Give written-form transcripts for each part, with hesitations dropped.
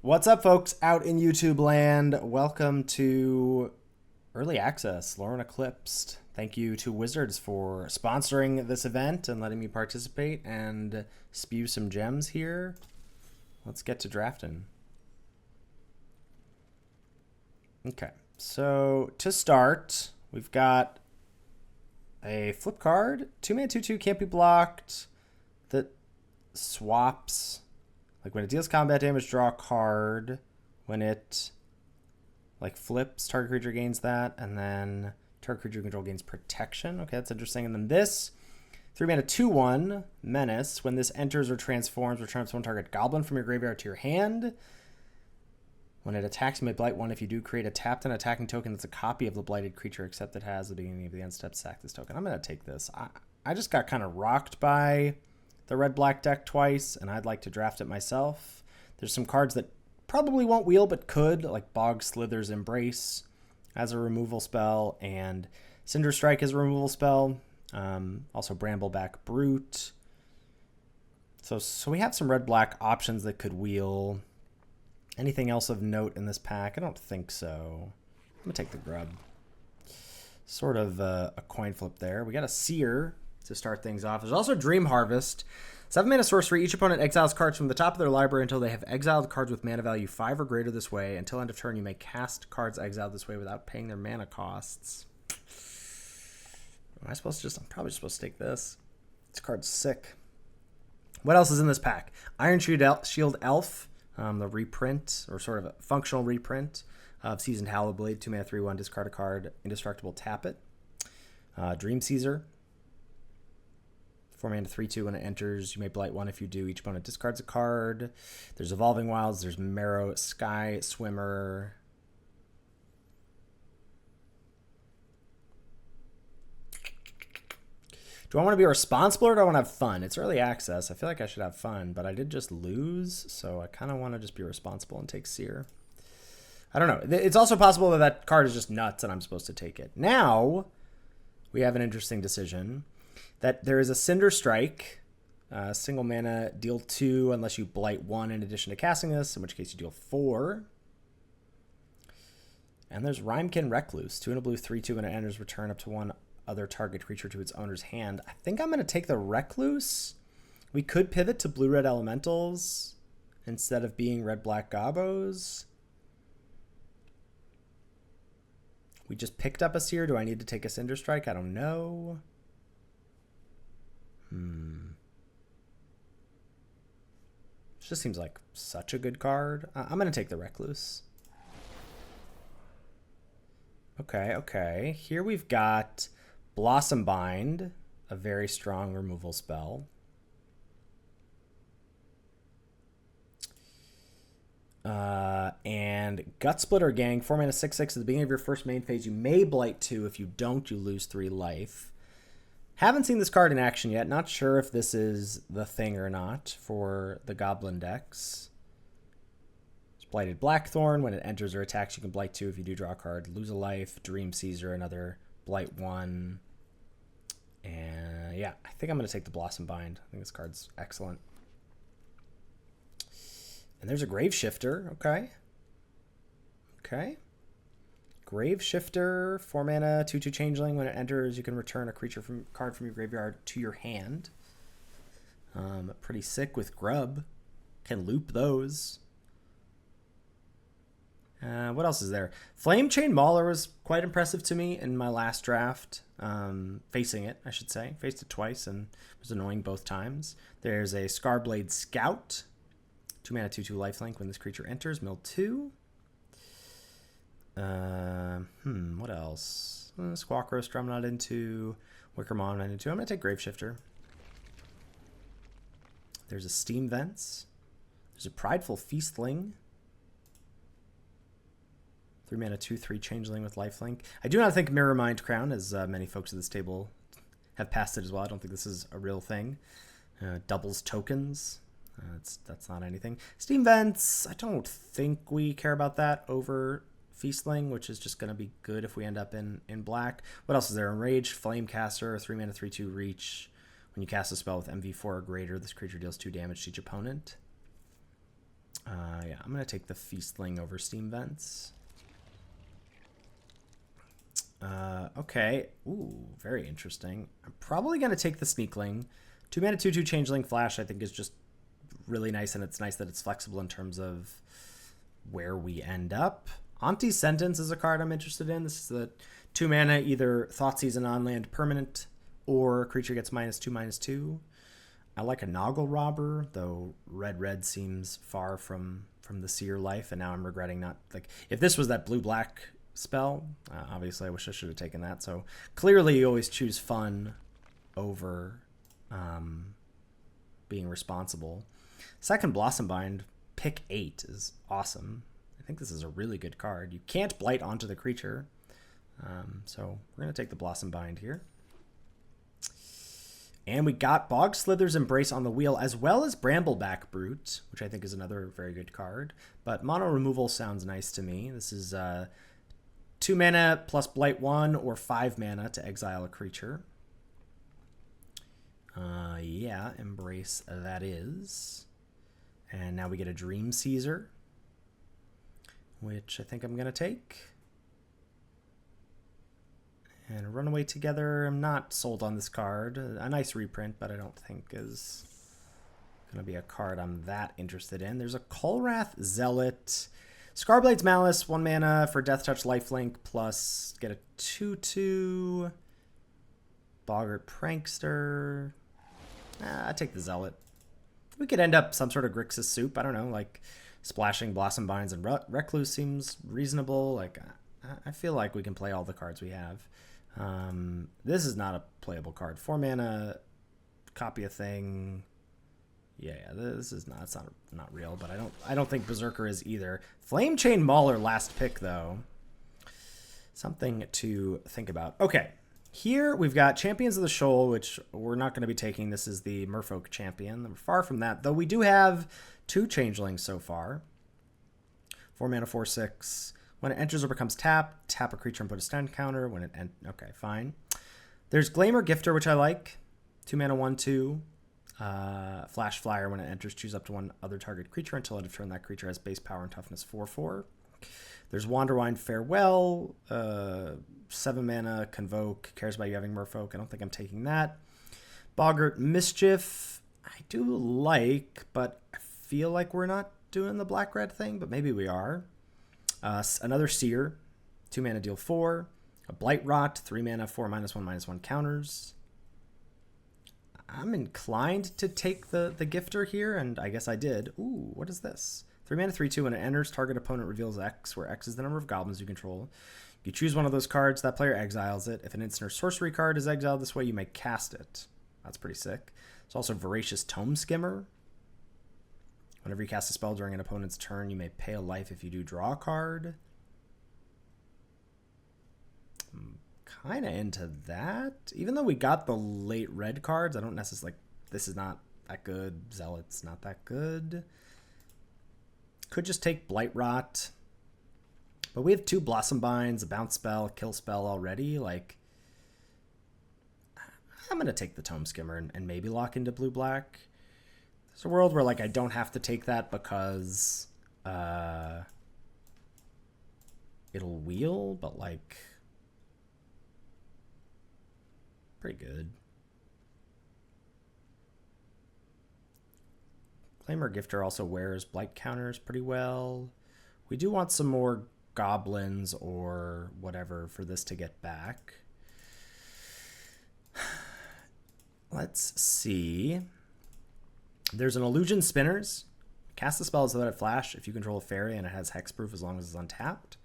What's up, folks, out in YouTube land? Welcome to Early Access, Lorwyn Eclipsed. Thank you to Wizards for sponsoring this event and letting me participate and spew some gems here. Let's get to drafting. Okay, so to start, we've got a flip card. 2-mana 2/2 can't be blocked. That swaps. Like when it deals combat damage, draw a card. When it flips, target creature gains that, and then target creature control gains protection. Okay, that's interesting. And then this 3-mana 2/1 menace. When this enters or transforms, returns one target goblin from your graveyard to your hand. When it attacks, you may blight one. If you do, create a tapped and attacking token that's a copy of the blighted creature, except it has the beginning of the end step. Sack this token. I'm gonna take this. I just got kind of rocked by the red-black deck twice, and I'd like to draft it myself. There's some cards that probably won't wheel, but could, like Bog Slither's Embrace as a removal spell, and Cinder Strike as a removal spell. Also Brambleback Brute. So we have some red-black options that could wheel. Anything else of note in this pack? I don't think so. I'm going to take the grub. Sort of a coin flip there. We got a Seer to start things off. There's also Dream Harvest. 7-mana sorcery. Each opponent exiles cards from the top of their library until they have exiled cards with mana value 5 or greater this way. Until end of turn, you may cast cards exiled this way without paying their mana costs. Am I supposed to just... I'm probably supposed to take this. This card's sick. What else is in this pack? Iron Shield Elf. The reprint, or sort of a functional reprint of Seasoned Hallowblade. 2-mana 3/1, discard a card. Indestructible, tap it. Dream Caesar. 4-mana 3/2, when it enters, you may blight one. If you do, each opponent discards a card. There's Evolving Wilds. There's Marrow Sky Swimmer. Do I want to be responsible or do I want to have fun? It's early access. I feel like I should have fun, but I did just lose, so I kind of want to just be responsible and take Seer. I don't know. It's also possible that that card is just nuts and I'm supposed to take it. Now, we have an interesting decision. That there is a Cinder Strike, single mana, deal 2 unless you blight 1 in addition to casting this, in which case you deal 4. And there's Rhymekin Recluse, 2 and a blue, 3/2, when it enters, return up to one other target creature to its owner's hand. I think I'm going to take the Recluse. We could pivot to blue-red elementals instead of being red-black gobos. We just picked up a Seer. Do I need to take a Cinder Strike? I don't know. This just seems like such a good card. I'm going to take the Recluse. Okay. Here we've got Blossom Bind, a very strong removal spell. And Gut Splitter Gang, 4-mana 6/6. At the beginning of your first main phase, you may blight 2. If you don't, you lose 3 life. Haven't seen this card in action yet. Not sure if this is the thing or not for the Goblin decks. It's Blighted Blackthorn. When it enters or attacks, you can blight 2. If you do, draw a card. Lose a life. Dream Caesar, another blight 1. And yeah, I think I'm going to take the Blossom Bind. I think this card's excellent. And there's a Grave Shifter. Okay. Grave Shifter, 4-mana, 2/2 changeling. When it enters, you can return a card from your graveyard to your hand. Pretty sick with Grub. Can loop those. What else is there? Flame Chain Mauler was quite impressive to me in my last draft. Facing it, I should say. Faced it twice and was annoying both times. There's a Scarblade Scout. 2-mana 2/2 lifelink. When this creature enters, mill 2. What else? Squawk Roast, I'm not into. Wickermon, I'm not into. I'm going to take Grave Shifter. There's a Steam Vents. There's a Prideful Feastling. 3-mana 2/3 changeling with lifelink. I do not think Mirror Mind Crown, as many folks at this table have passed it as well. I don't think this is a real thing. Doubles tokens. That's not anything. Steam Vents, I don't think we care about that over Feastling, which is just going to be good if we end up in black. What else is there? Enraged, Flamecaster, 3-mana 3/2 reach. When you cast a spell with MV4 or greater, this creature deals 2 damage to each opponent. Yeah, I'm going to take the Feastling over Steam Vents. Okay. Ooh, very interesting. I'm probably going to take the Sneakling. 2 mana 2/2 Changeling Flash I think is just really nice, and it's nice that it's flexible in terms of where we end up. Auntie's Sentence is a card I'm interested in. This is the 2 mana, either Thoughtseize an on-land permanent, or creature gets -2/2. I like a Noggle Robber, though red seems far from the Seer life, and now I'm regretting not, like, if this was that blue-black spell, obviously I wish I should have taken that. So clearly you always choose fun over being responsible. Second Blossom Bind, pick 8 is awesome. I think this is a really good card. You can't blight onto the creature. So we're going to take the Blossom Bind here. And we got Bog Slither's Embrace on the wheel, as well as Brambleback Brute, which I think is another very good card. But mono removal sounds nice to me. This is 2 mana plus Blight 1 or 5 mana to exile a creature. Yeah, Embrace that is. And now we get a Dream Caesar, which I think I'm going to take. And Runaway Together, I'm not sold on this card. A nice reprint, but I don't think is going to be a card I'm that interested in. There's a Kolrath Zealot. Scarblade's Malice, 1 mana for Death Touch Lifelink, plus get a 2/2. Boggart Prankster. I take the Zealot. We could end up some sort of Grixis soup. I don't know, like splashing Blossom Binds and Recluse seems reasonable. Like, I feel like we can play all the cards we have. This is not a playable card. 4 mana, copy a thing. Yeah, this is not. It's not real. But I don't think Berserker is either. Flame Chain Mauler, last pick though. Something to think about. Okay, here we've got Champions of the Shoal, which we're not going to be taking. This is the Merfolk Champion. We're far from that, though. We do have 2 Changelings so far. 4 mana, 4/6. When it enters or becomes tapped, tap a creature and put a stun counter. When it okay, fine. There's Glamour Gifter, which I like. 2 mana, 1/2. Flash Flyer. When it enters, choose up to 1 other target creature until end of turn. That creature has base power and toughness 4/4. There's Wanderwine Farewell. 7 mana, Convoke. Cares about you having Merfolk. I don't think I'm taking that. Boggart Mischief. I do like, but I feel like we're not doing the black-red thing, but maybe we are. Another Seer, 2 mana, deal 4. A Blight Rot, 3 mana, 4 -1/-1 counters. I'm inclined to take the Gifter here, and I guess I did. Ooh, what is this? 3 mana, 3/2. When it enters, target opponent reveals X, where X is the number of goblins you control. You choose one of those cards, that player exiles it. If an instant or sorcery card is exiled this way, you may cast it. That's pretty sick. There's also Voracious Tome Skimmer. Whenever you cast a spell during an opponent's turn, you may pay a life. If you do, draw a card. I'm kind of into that. Even though we got the late red cards, I don't necessarily, like, this is not that good. Zealot's not that good. Could just take Blight Rot. But we have 2 Blossom Binds, a bounce spell, a kill spell already. Like, I'm going to take the Tome Skimmer and maybe lock into blue-black. There's a world where, like, I don't have to take that because it'll wheel, but, like, pretty good. Claimer Gifter also wears Blight counters pretty well. We do want some more goblins or whatever for this to get back. Let's see. There's an Illusion Spinners. Cast the spells without a flash if you control a fairy and it has hexproof as long as it's untapped.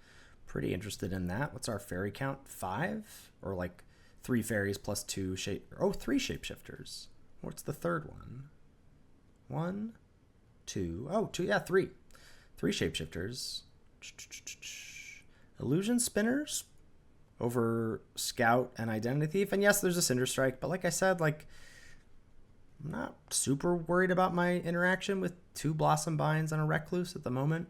Pretty interested in that. What's our fairy count? 5? Or like 3 fairies plus 2 3 shapeshifters. What's the third one? 1, 2. Oh, 2. Yeah, 3. 3 shapeshifters. Illusion Spinners over Scout and Identity Thief. And yes, there's a Cinder Strike, but like I said, like, I'm not super worried about my interaction with 2 Blossom Binds and a Recluse at the moment.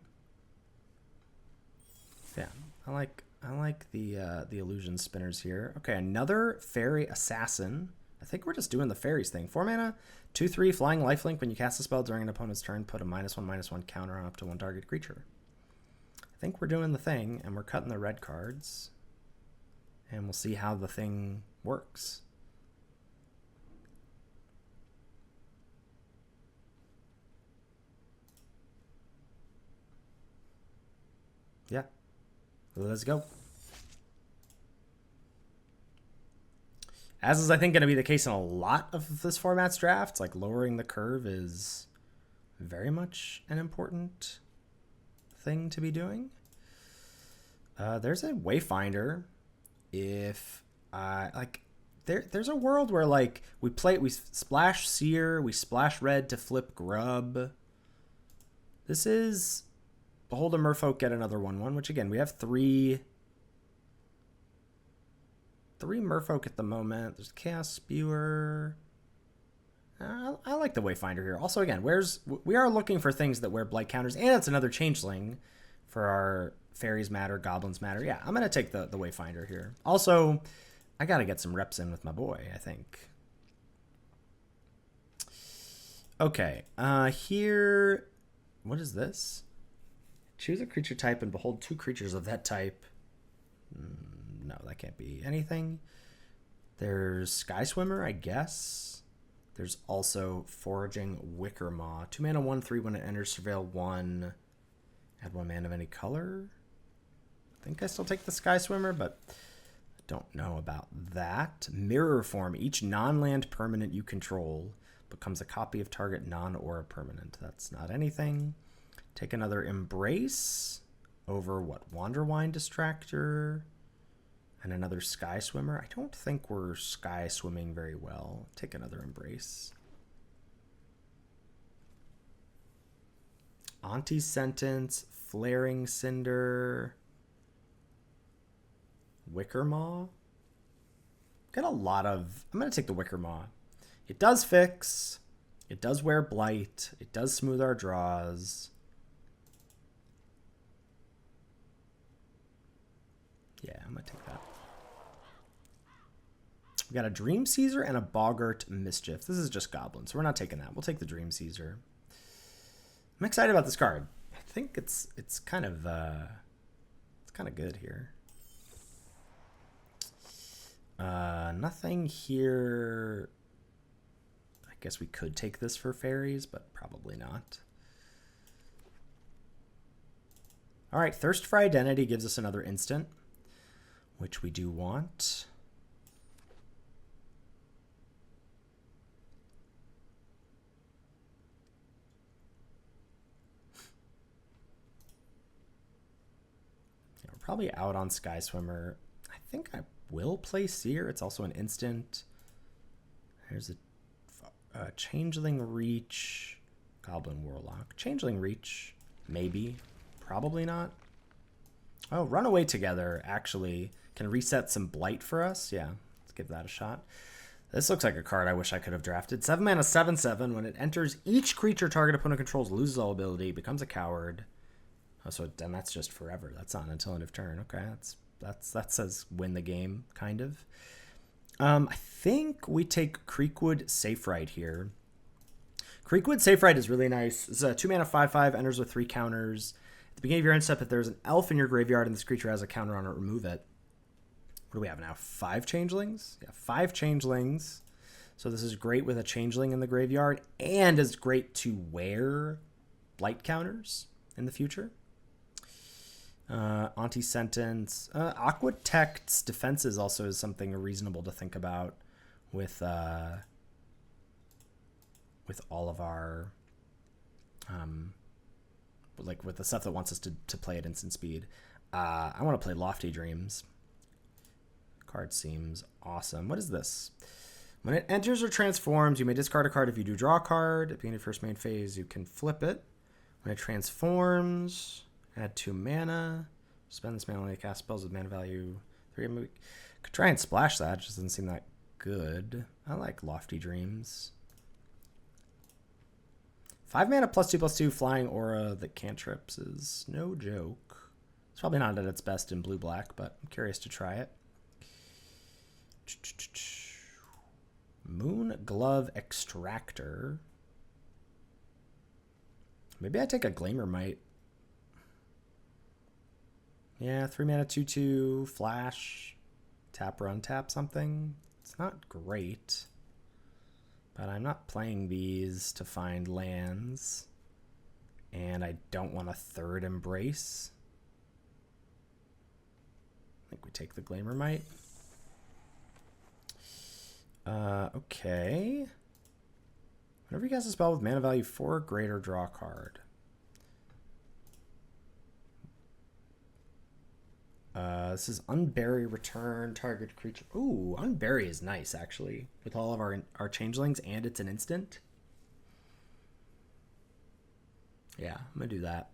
Yeah, I like the Illusion Spinners here. Okay, another Fairy Assassin. I think we're just doing the fairies thing. 4 mana, 2/3 flying lifelink. When you cast a spell during an opponent's turn, put a -1/-1 counter on up to one target creature. I think we're doing the thing, and we're cutting the red cards. And we'll see how the thing works. Yeah. Let's go. As is, I think, going to be the case in a lot of this format's drafts, like lowering the curve is very much an important thing to be doing. There's a Wayfinder. If there's a world where like we splash Seer, we splash red to flip Grub. This is Behold a Merfolk, get another 1/1, which again we have three Merfolk at the moment. There's Chaos Spewer. I like the Wayfinder here. Also, again, we are looking for things that wear blight counters, and it's another changeling for our fairies matter, goblins matter. Yeah, I'm gonna take the Wayfinder here. Also, I gotta get some reps in with my boy, I think. Okay, here, what is this? Choose a creature type and behold 2 creatures of that type. No, that can't be anything. There's Sky Swimmer, I guess. There's also Foraging Wickermaw. 2 mana, 1/3 when it enters, surveil 1. Add 1 mana of any color. I think I still take the Sky Swimmer, but I don't know about that. Mirror Form. Each non-land permanent you control becomes a copy of target non-aura permanent. That's not anything. Take another Embrace over what? Wanderwine Distractor. And another Sky Swimmer. I don't think we're Sky Swimming very well. Take another Embrace. Auntie's Sentence, Flaring Cinder, Wickermaw. Got a lot of... I'm going to take the Wickermaw. It does fix. It does wear Blight. It does smooth our draws. Yeah, I'm going to take that. We got a Dream Caesar and a Boggart Mischief. This is just goblins, so we're not taking that. We'll take the Dream Caesar. I'm excited about this card. I think it's kind of good here. Nothing here. I guess we could take this for fairies, but probably not. All right, Thirst for Identity gives us another instant, which we do want. Probably out on Sky Swimmer. I think I will play Seer. It's also an instant. There's a Changeling Reach, Goblin Warlock. Changeling Reach, maybe. Probably not. Oh, Runaway Together actually can reset some Blight for us. Yeah, let's give that a shot. This looks like a card I wish I could have drafted. 7 mana, 7/7. When it enters, each creature target opponent controls loses all ability, becomes a coward. Oh, so then that's just forever. That's not until end of turn. Okay, that says win the game, kind of. I think we take Creekwood Safe Ride here. Creekwood Safe Ride is really nice. It's a 2 mana 5/5, enters with 3 counters. At the beginning of your end step, if there's an elf in your graveyard and this creature has a counter on it, remove it. What do we have now? 5 changelings? Yeah, 5 changelings. So this is great with a changeling in the graveyard, and is great to wear blight counters in the future. Auntie Sentence. Aqua Tech's defenses also is something reasonable to think about with all of our like with the stuff that wants us to play at instant speed. I want to play Lofty Dreams. Card seems awesome. What is this? When it enters or transforms, you may discard a card. If you do draw a card at the beginning of your first main phase, you can flip it. When it transforms, add 2 mana. Spend this mana only to cast spells with mana value 3. Could try and splash that. It just doesn't seem that good. I like Lofty Dreams. 5 mana +2/+2 flying aura that cantrips is no joke. It's probably not at its best in blue-black, but I'm curious to try it. Moon Glove Extractor. Maybe I take a Gleamermite. Yeah, 3 mana 2/2 flash. Tap or untap something. It's not great. But I'm not playing these to find lands. And I don't want a third Embrace. I think we take the Gleamermite. Okay. Whenever you cast a spell with mana value 4 or greater, draw a card. This is Unbury, return target creature. Ooh, Unbury is nice, actually. With all of our changelings, and it's an instant. Yeah, I'm going to do that.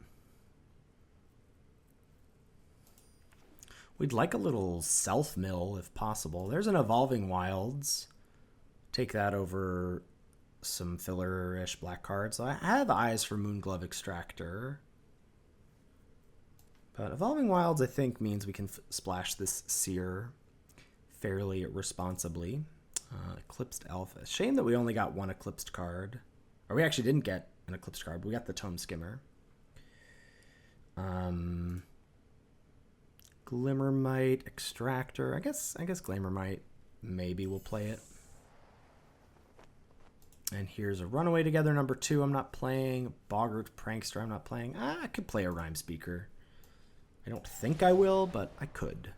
We'd like a little self-mill, if possible. There's an Evolving Wilds. Take that over some filler-ish black cards. So I have eyes for Moonglove Extractor. But Evolving Wilds, I think, means we can splash this Seer fairly responsibly. Eclipsed Alpha. Shame that we only got one Eclipsed card. Or we actually didn't get an Eclipsed card, but we got the Tome Skimmer. Glimmermite, Extractor. I guess Glimmermite. Maybe we'll play it. And here's a Runaway Together number 2 I'm not playing. Boggart Prankster I'm not playing. I could play a Rhyme Speaker. I don't think I will, but I could.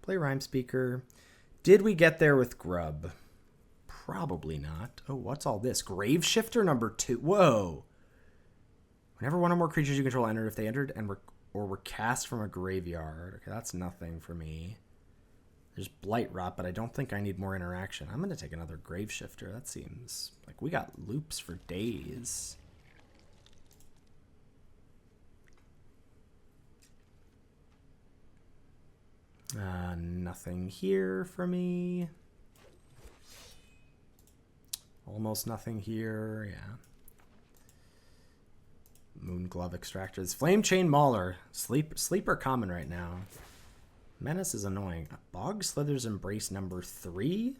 Play Rhyme Speaker. Did we get there with Grub? Probably not. Oh, what's all this? Grave Shifter number 2. Whoa. Whenever one or more creatures you control entered, if they entered and were cast from a graveyard. Okay, that's nothing for me. There's Blight Rot, but I don't think I need more interaction. I'm going to take another Grave Shifter. That seems like we got loops for days. Nothing here for me. Almost nothing here, yeah. Moonglove Extractors. Flame Chain Mauler. Sleeper common right now. Menace is annoying. Bog Slither's Embrace number 3.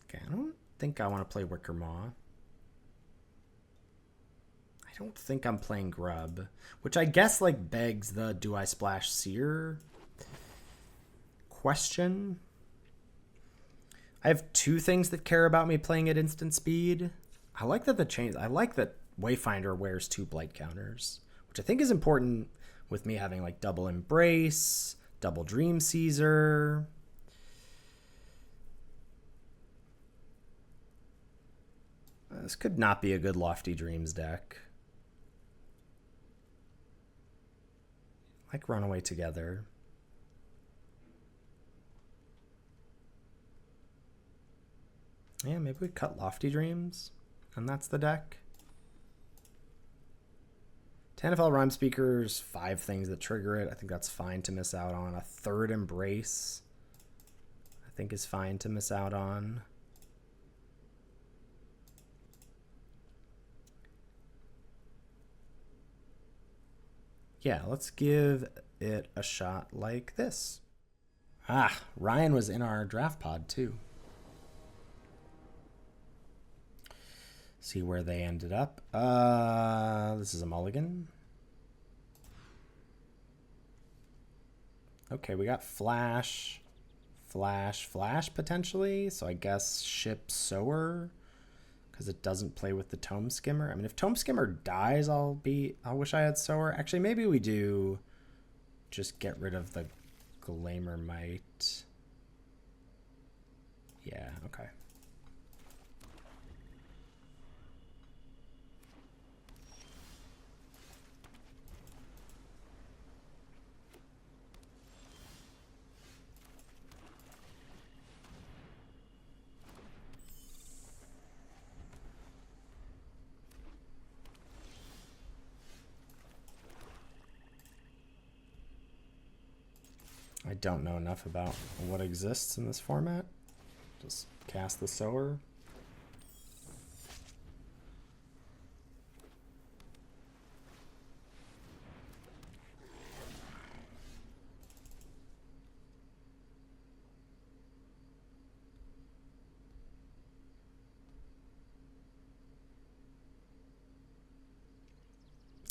Okay, I don't think I want to play Wickermaw. I don't think I'm playing Grub, which I guess like begs the do I splash Seer question. I have 2 things that care about me playing at instant speed. I like that I like that Wayfinder wears 2 blight counters, which I think is important with me having like double Embrace, double Dream Caesar. This could not be a good Lofty Dreams deck. Like Runaway Together. Yeah, maybe we cut Lofty Dreams, and that's the deck. Tanafel Rhyme Speakers, 5 things that trigger it. I think that's fine to miss out on. A third Embrace, I think is fine to miss out on. Yeah, let's give it a shot like this. Ah, Ryan was in our draft pod too. See where they ended up. This is a mulligan. Okay, we got Flash, Flash potentially. So I guess Ship Sower, because it doesn't play with the Tome Skimmer. I mean, if Tome Skimmer dies, I wish I had Sower. Actually, maybe we do just get rid of the Gleamermite. Yeah, okay. I don't know enough about what exists in this format. Just cast the Sower.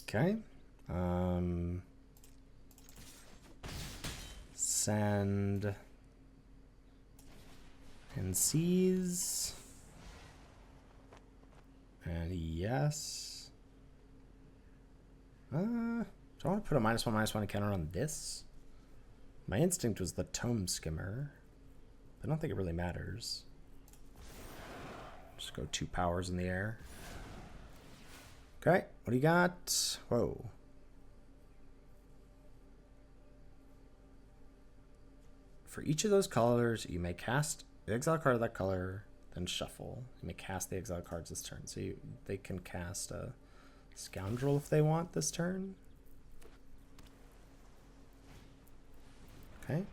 Okay. Send and seize. And yes. Do I want to put a -1/-1 counter on this? My instinct was the Tome Skimmer. I don't think it really matters. Just go 2 powers in the air. Okay, what do you got? Whoa. For each of those colors, you may cast the exile card of that color, then shuffle. You may cast the exile cards this turn. So they can cast a Scoundrel if they want this turn. Okay.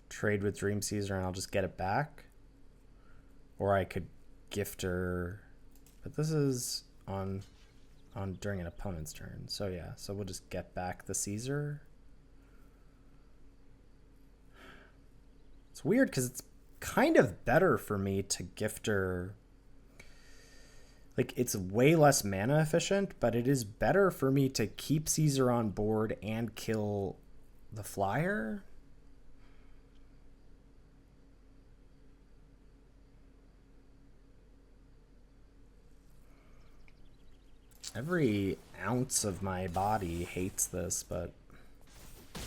Trade with Dream Caesar and I'll just get it back. Or I could gift her, but this is on during an opponent's turn. So yeah, so we'll just get back the Caesar. It's weird because it's kind of better for me to gift her. Like, it's way less mana efficient, but it is better for me to keep Caesar on board and kill the flyer. Every ounce of my body hates this, but I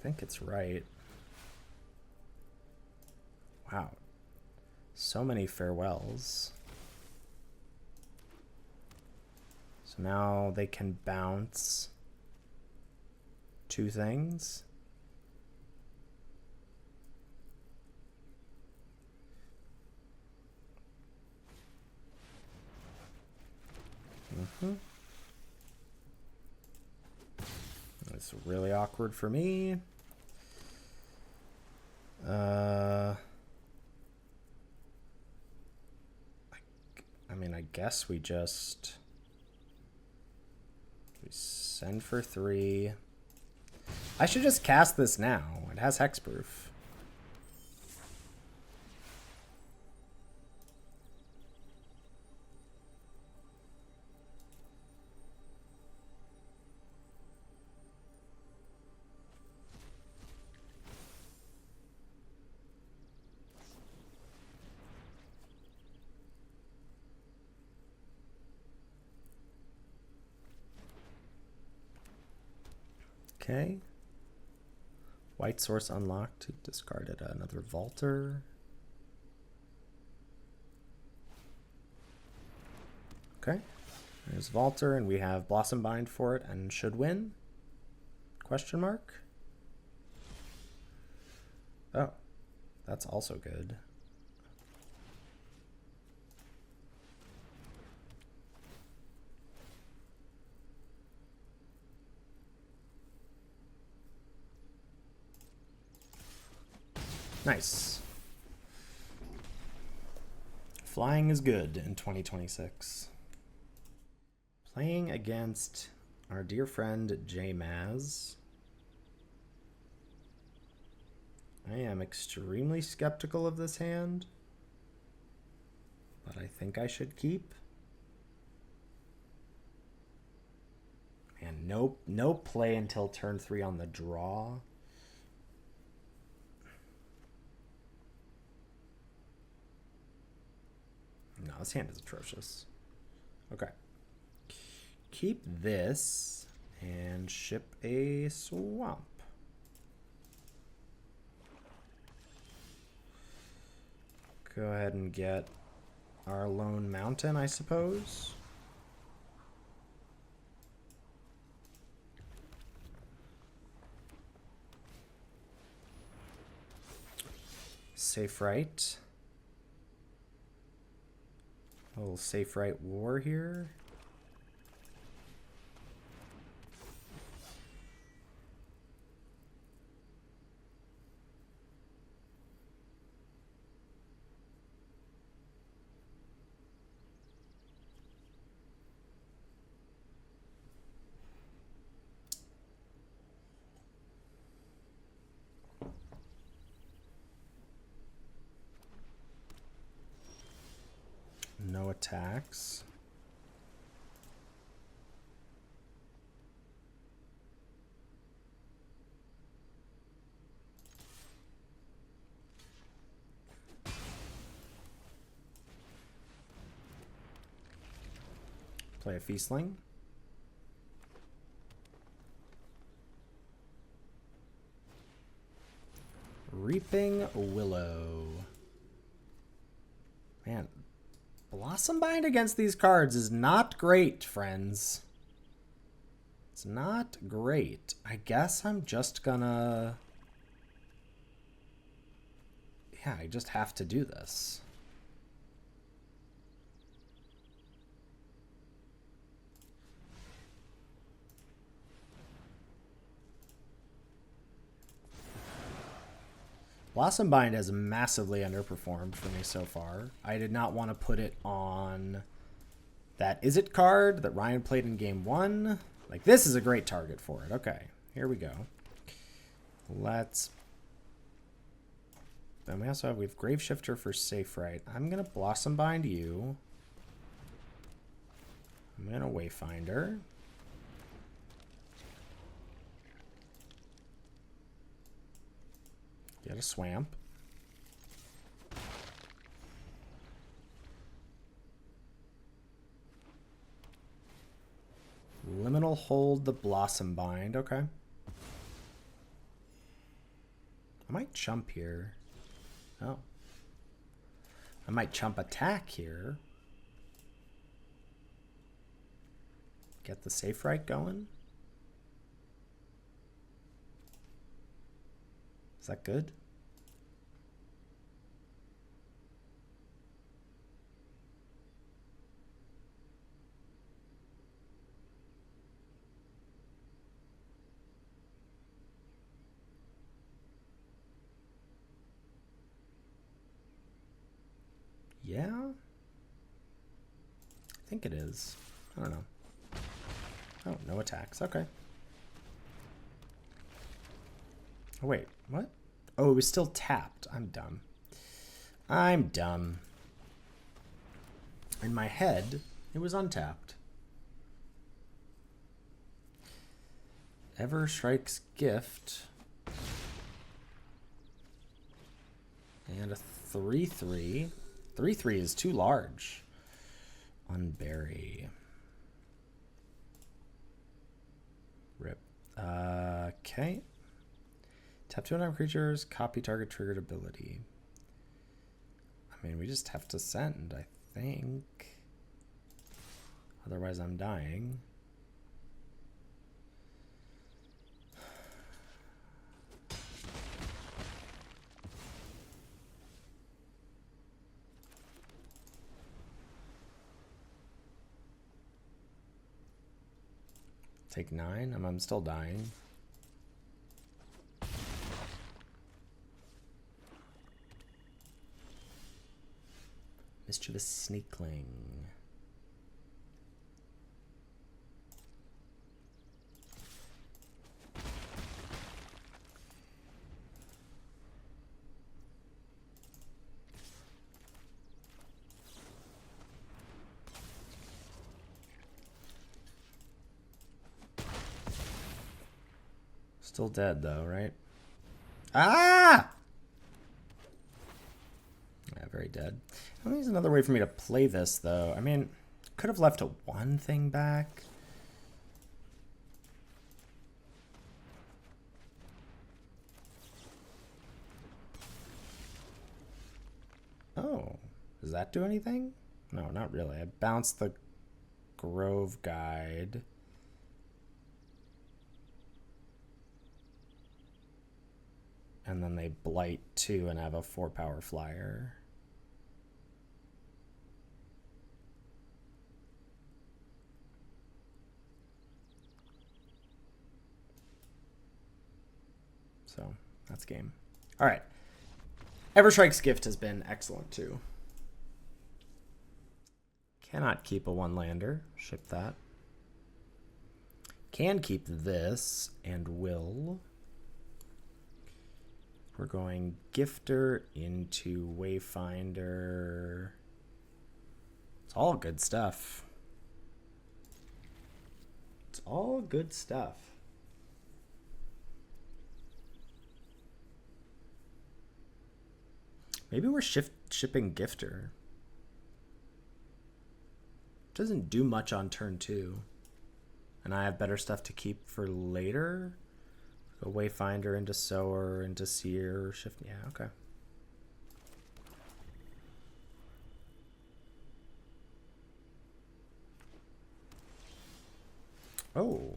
think it's right. Wow. So many farewells. So now they can bounce 2 things. It's really awkward for me. I mean, I guess we send for 3. I should just cast this now. It has hexproof. Okay. White source unlocked. Discarded another Vaulter. Okay. There's Vaulter, and we have Blossom Bind for it, and should win? Question mark? Oh, that's also good. Nice. Flying is good in 2026. Playing against our dear friend J Maz. I am extremely skeptical of this hand, but I think I should keep. And no play until turn 3 on the draw. No, this hand is atrocious. Okay. Keep this and ship a swamp. Go ahead and get our lone mountain, I suppose. Safe right. A little safe right war here. attacks. Play a Feastling. Reaping Willow. Man, Blossom Bind against these cards is not great, friends. It's not great. I guess I'm just gonna... Yeah, I just have to do this. Blossom Bind has massively underperformed for me so far. I did not want to put it on that Is It card that Ryan played in game 1. Like, this is a great target for it. Okay, here we go. Let's... Then we also have, we have Graveshifter for Safe Right. I'm going to Blossom Bind you. I'm going to Wayfinder. Get a Swamp. Liminal Hold the Blossom Bind. Okay. I might chump here. Oh. I might chump attack here. Get the Safe Right going. Is that good? Yeah? I think it is. I don't know. Oh, no attacks. Okay. Oh, wait. What? Oh, it was still tapped. I'm dumb. I'm dumb. In my head, it was untapped. Ever Strikes Gift. And a 3/3. 3/3 is too large. Unbury. Rip. Okay. Tap 2 unarmed creatures, copy target triggered ability. I mean, we just have to send, I think. Otherwise, I'm dying. Take 9. I'm still dying. Mischievous Sneakling. Still dead though, right? Ah! Yeah, very dead. I think there's another way for me to play this though. I mean, could have left a 1 thing back. Oh, does that do anything? No, not really. I bounced the Grove Guide. And then they blight 2 and have a 4-power flyer. So that's game. All right. Everstrike's Gift has been excellent too. Cannot keep a 1-lander. Ship that. Can keep this and will. We're going Gifter into Wayfinder. It's all good stuff. It's all good stuff. Maybe we're shipping Gifter. Doesn't do much on turn 2. And I have better stuff to keep for later. Go Wayfinder into Sower, into Seer, Shift. Yeah, okay. Oh.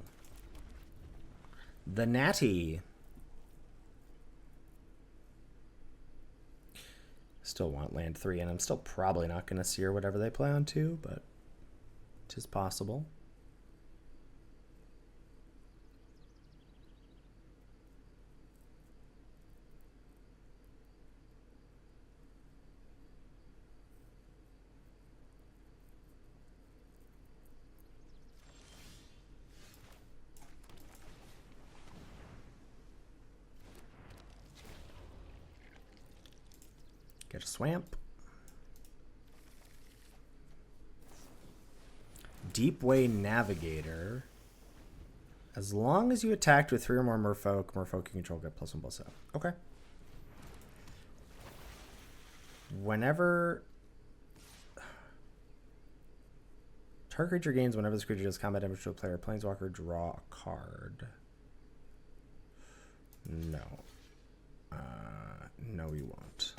The Natty. Still want land 3, and I'm still probably not going to Seer whatever they play on 2, but it is possible. Get a Swamp. Deepway Navigator. As long as you attacked with 3 or more merfolk you control get +1/+7. Okay. Whenever target creature gains, whenever this creature does combat damage to a player, planeswalker draw a card. No. No, you won't.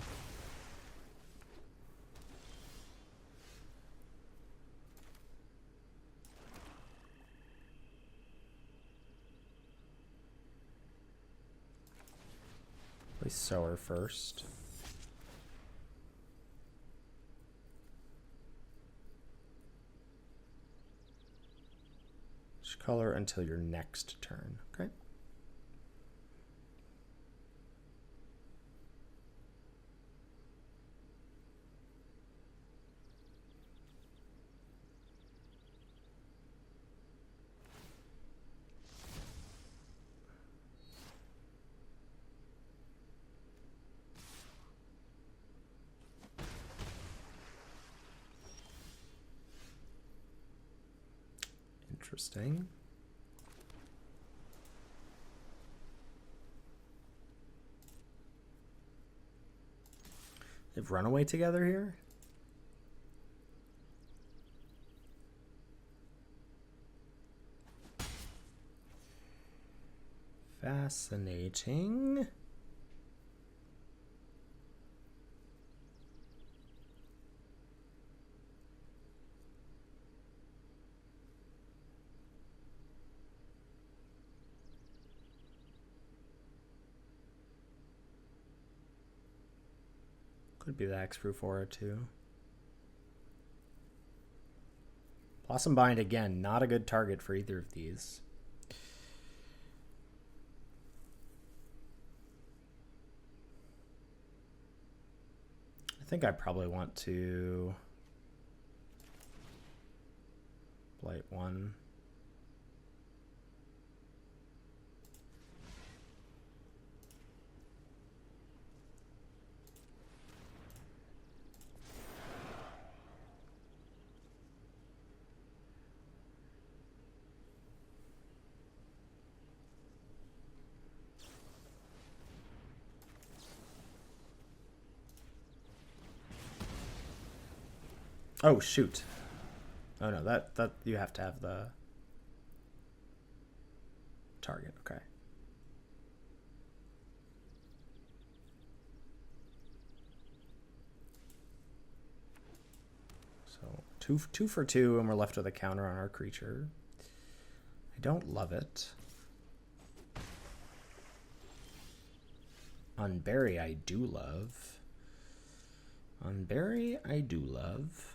Play Sower first. Just color until your next turn. Okay. Interesting. They've run away together here? Fascinating. Could be the Hexproof Aura too. Blossom Bind again, not a good target for either of these. I think I probably want to Blight 1. Oh, shoot. Oh, no, that you have to have the target. Okay. So two for 2, and we're left with a counter on our creature. I don't love it. Unbury, I do love. Unbury, I do love.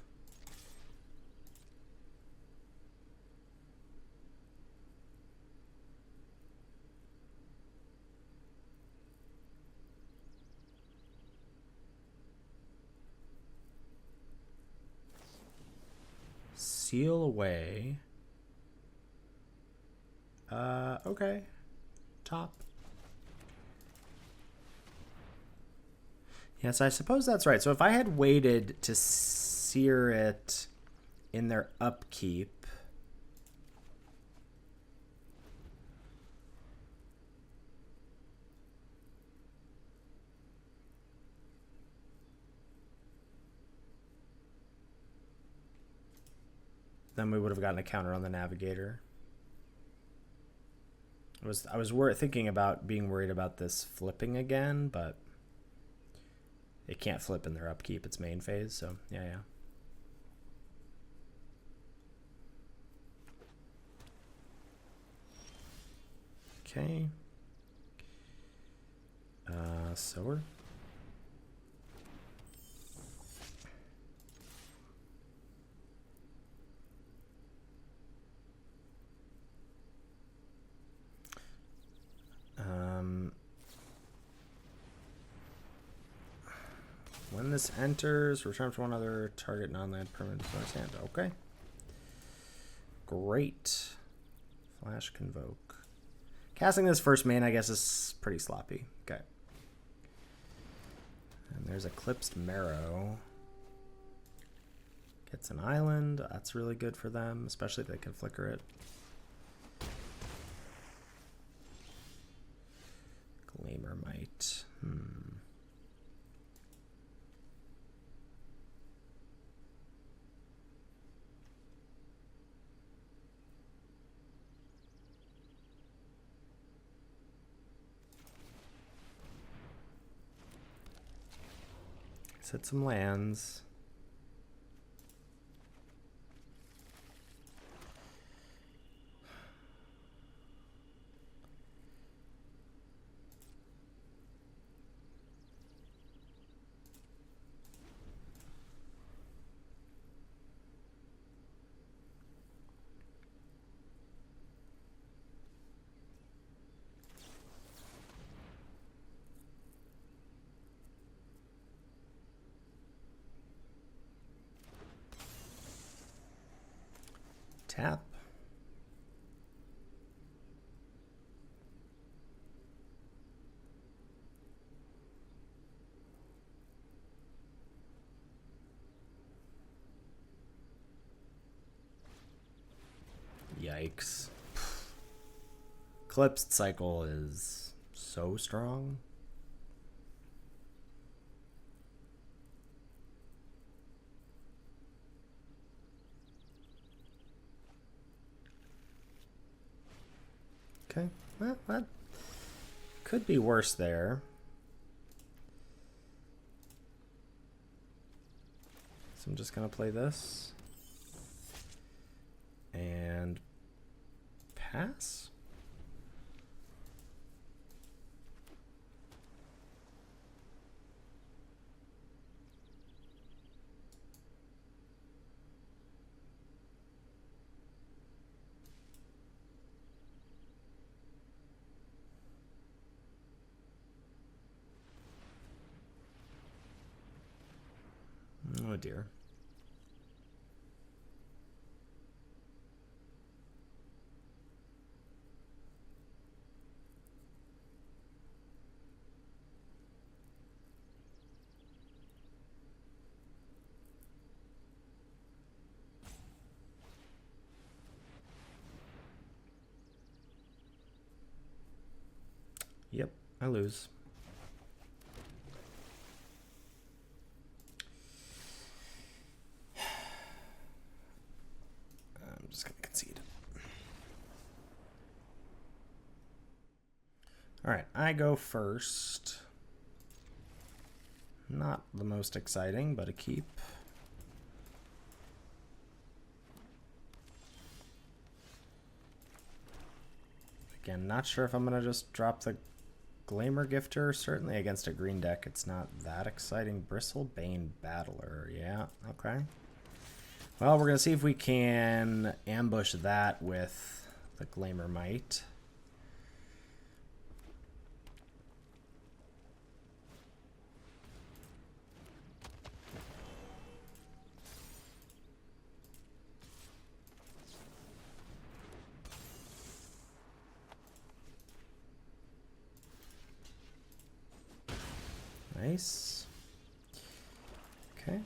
Seal away. Okay. Top. Yes, I suppose that's right. So if I had waited to sear it in their upkeep. Then we would have gotten a counter on the navigator. I was thinking about being worried about this flipping again, but it can't flip in their upkeep. It's main phase, so yeah. Okay. Sower. When this enters, return to one other target non-land permanent hand. Okay. Great. Flash Convoke. Casting this first main, I guess, is pretty sloppy. Okay. And there's Eclipsed Marrow. Gets an island. That's really good for them, especially if they can flicker it. Gleamermite. Set some lands. Tap. Yikes. Eclipsed Cycle is so strong. Okay, well, that could be worse there. So I'm just gonna play this and pass. Oh dear. Yep, I lose. I'm just gonna concede. All right, I go first. Not the most exciting, but a keep. Again, not sure if I'm gonna just drop the Glamour Gifter. Certainly against a green deck, it's not that exciting. Bristlebane Battler, yeah, okay. Well, we're gonna see if we can ambush that with the Gleamermite. Nice. Okay.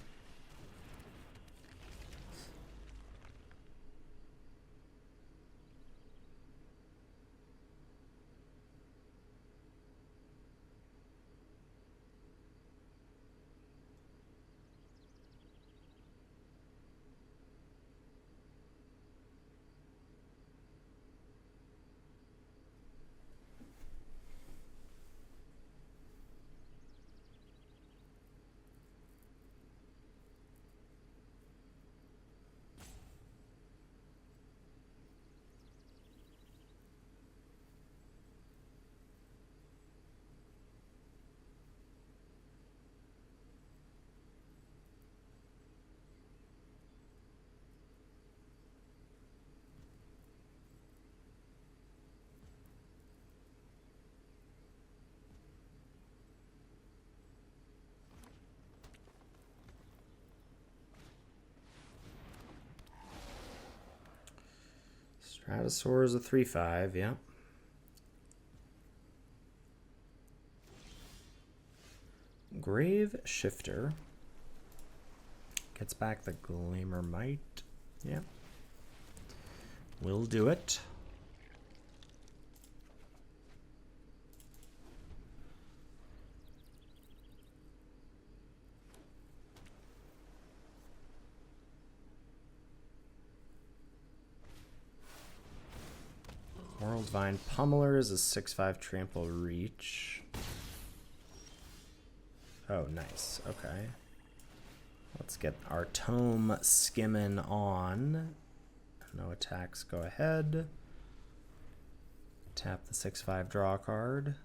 Stratosaur is a 3/5, yeah. Grave Shifter. Gets back the Glamormite. Yeah. We'll do it. Moral Divine Pummeler is a 6/5 trample reach. Oh, nice. Okay. Let's get our tome skimming on. No attacks, go ahead. Tap the 6/5 draw card.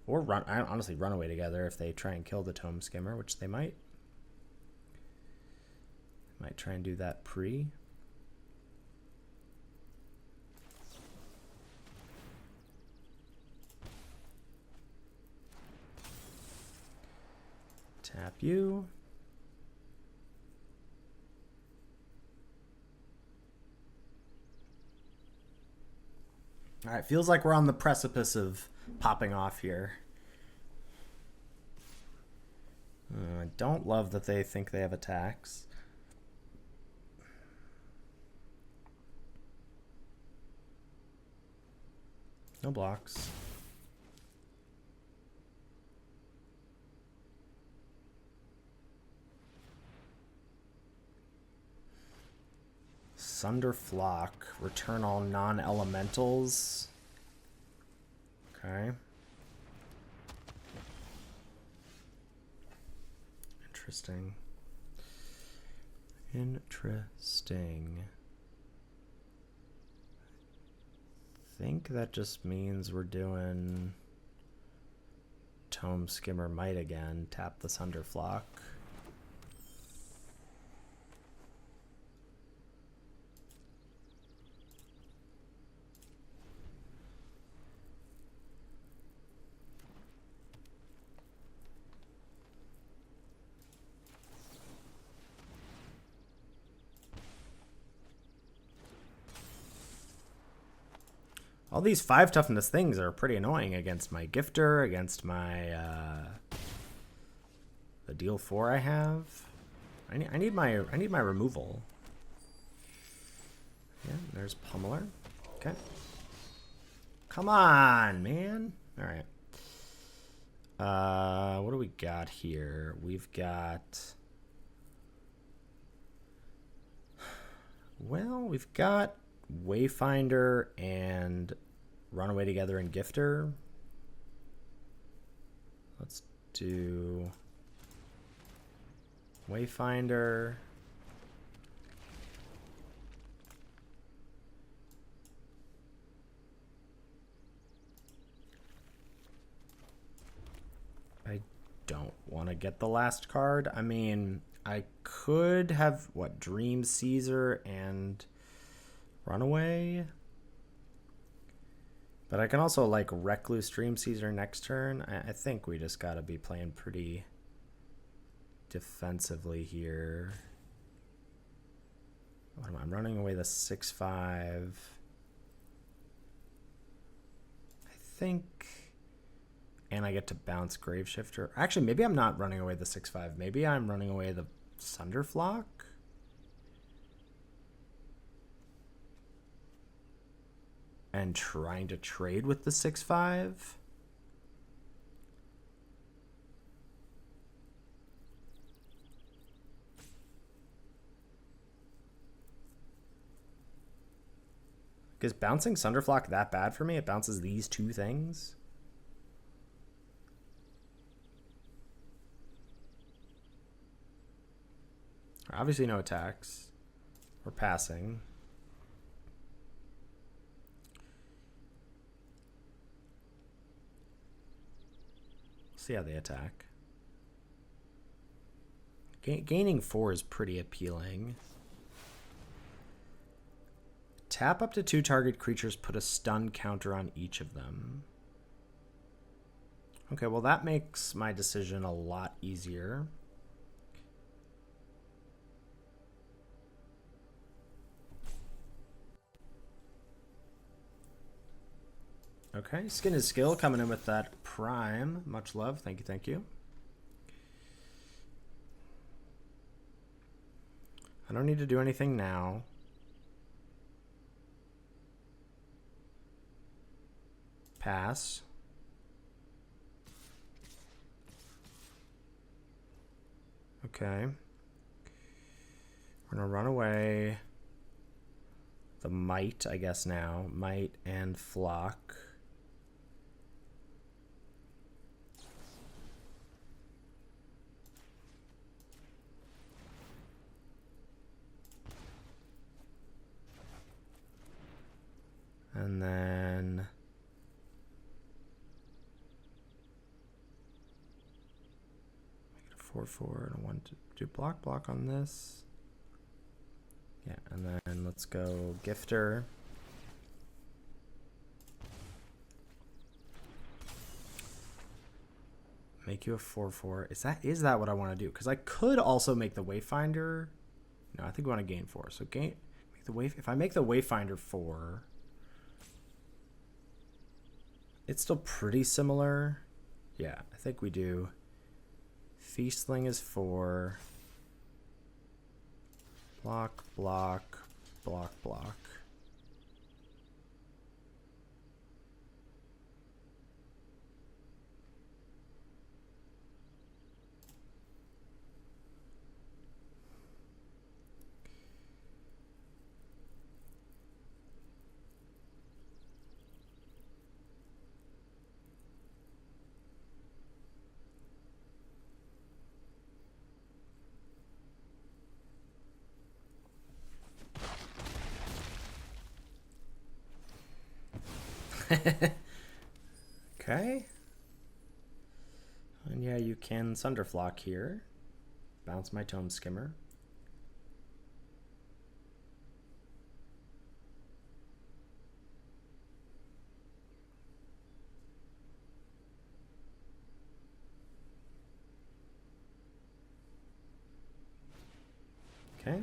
Or run, honestly, run away together if they try and kill the tome skimmer, which they might. Might try and do that pre. Tap you. All right, feels like we're on the precipice of popping off here. I don't love that they think they have attacks. No blocks. Sunder Flock. Return all non-elementals. Okay. Interesting. Interesting. I think that just means we're doing Tome Skimmer Might again. Tap the Sunder Flock. All these 5 toughness things are pretty annoying against my Gifter, against my the deal 4 I have. I need my removal. Yeah, there's Pummeler. Okay. Come on, man. All right. What do we got here? We've got. Well, we've got Wayfinder and Runaway Together and Gifter. Let's do Wayfinder. I don't want to get the last card. I mean, I could have, what, Dream Caesar and Runaway? But I can also, like, Recluse Dream Caesar next turn. I think we just got to be playing pretty defensively here. What am I? I'm running away the 6/5. I think... And I get to bounce Graveshifter. Actually, maybe I'm not running away the 6/5. Maybe I'm running away the Sunderflock. And trying to trade with the 6/5. Is bouncing Sunderflock that bad for me? It bounces these 2 things. Obviously no attacks. We're passing. See how they attack. Gaining 4 is pretty appealing. Tap up to 2 target creatures, put a stun counter on each of them. Okay, well that makes my decision a lot easier. Okay, Skin is Skill coming in with that Prime. Much love. Thank you, thank you. I don't need to do anything now. Pass. Okay. We're gonna run away. The Might, I guess now. Might and Flock. And then make it a 4/4 and a 1/2 block on this. Yeah, and then let's go Gifter. Make you a 4/4. Is that what I want to do? Because I could also make the Wayfinder. No, I think we want to gain 4. So make the if I make the Wayfinder 4. It's still pretty similar. Yeah, I think we do. Feastling is 4. Block, block, block, block. Okay. And yeah, you can Sunderflock here. Bounce my Tome Skimmer. Okay.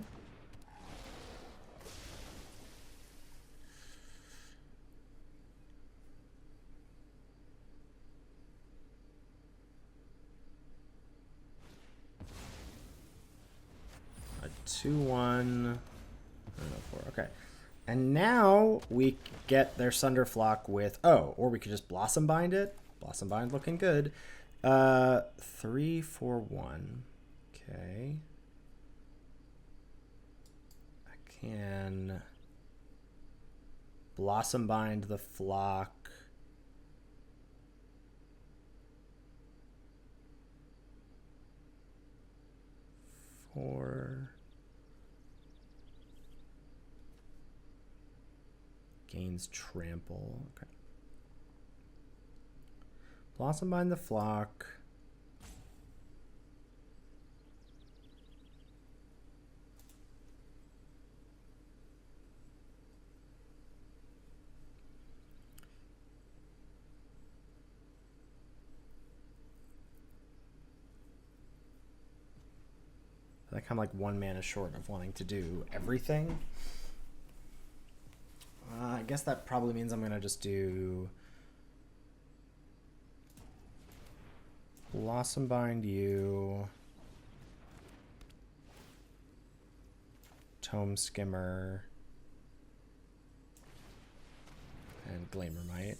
A 2/1. 4. Okay. And now we get their Sunderflock with, or we could just Blossom Bind it. Blossom Bind looking good. 3/4/1. Okay. I can Blossom Bind the Flock. Gains Trample. Okay. Blossom Bind the Flock. That kind of like 1 mana short of wanting to do everything. I guess that probably means I'm going to just do Blossom Bind you, Tome Skimmer, and Glamormite.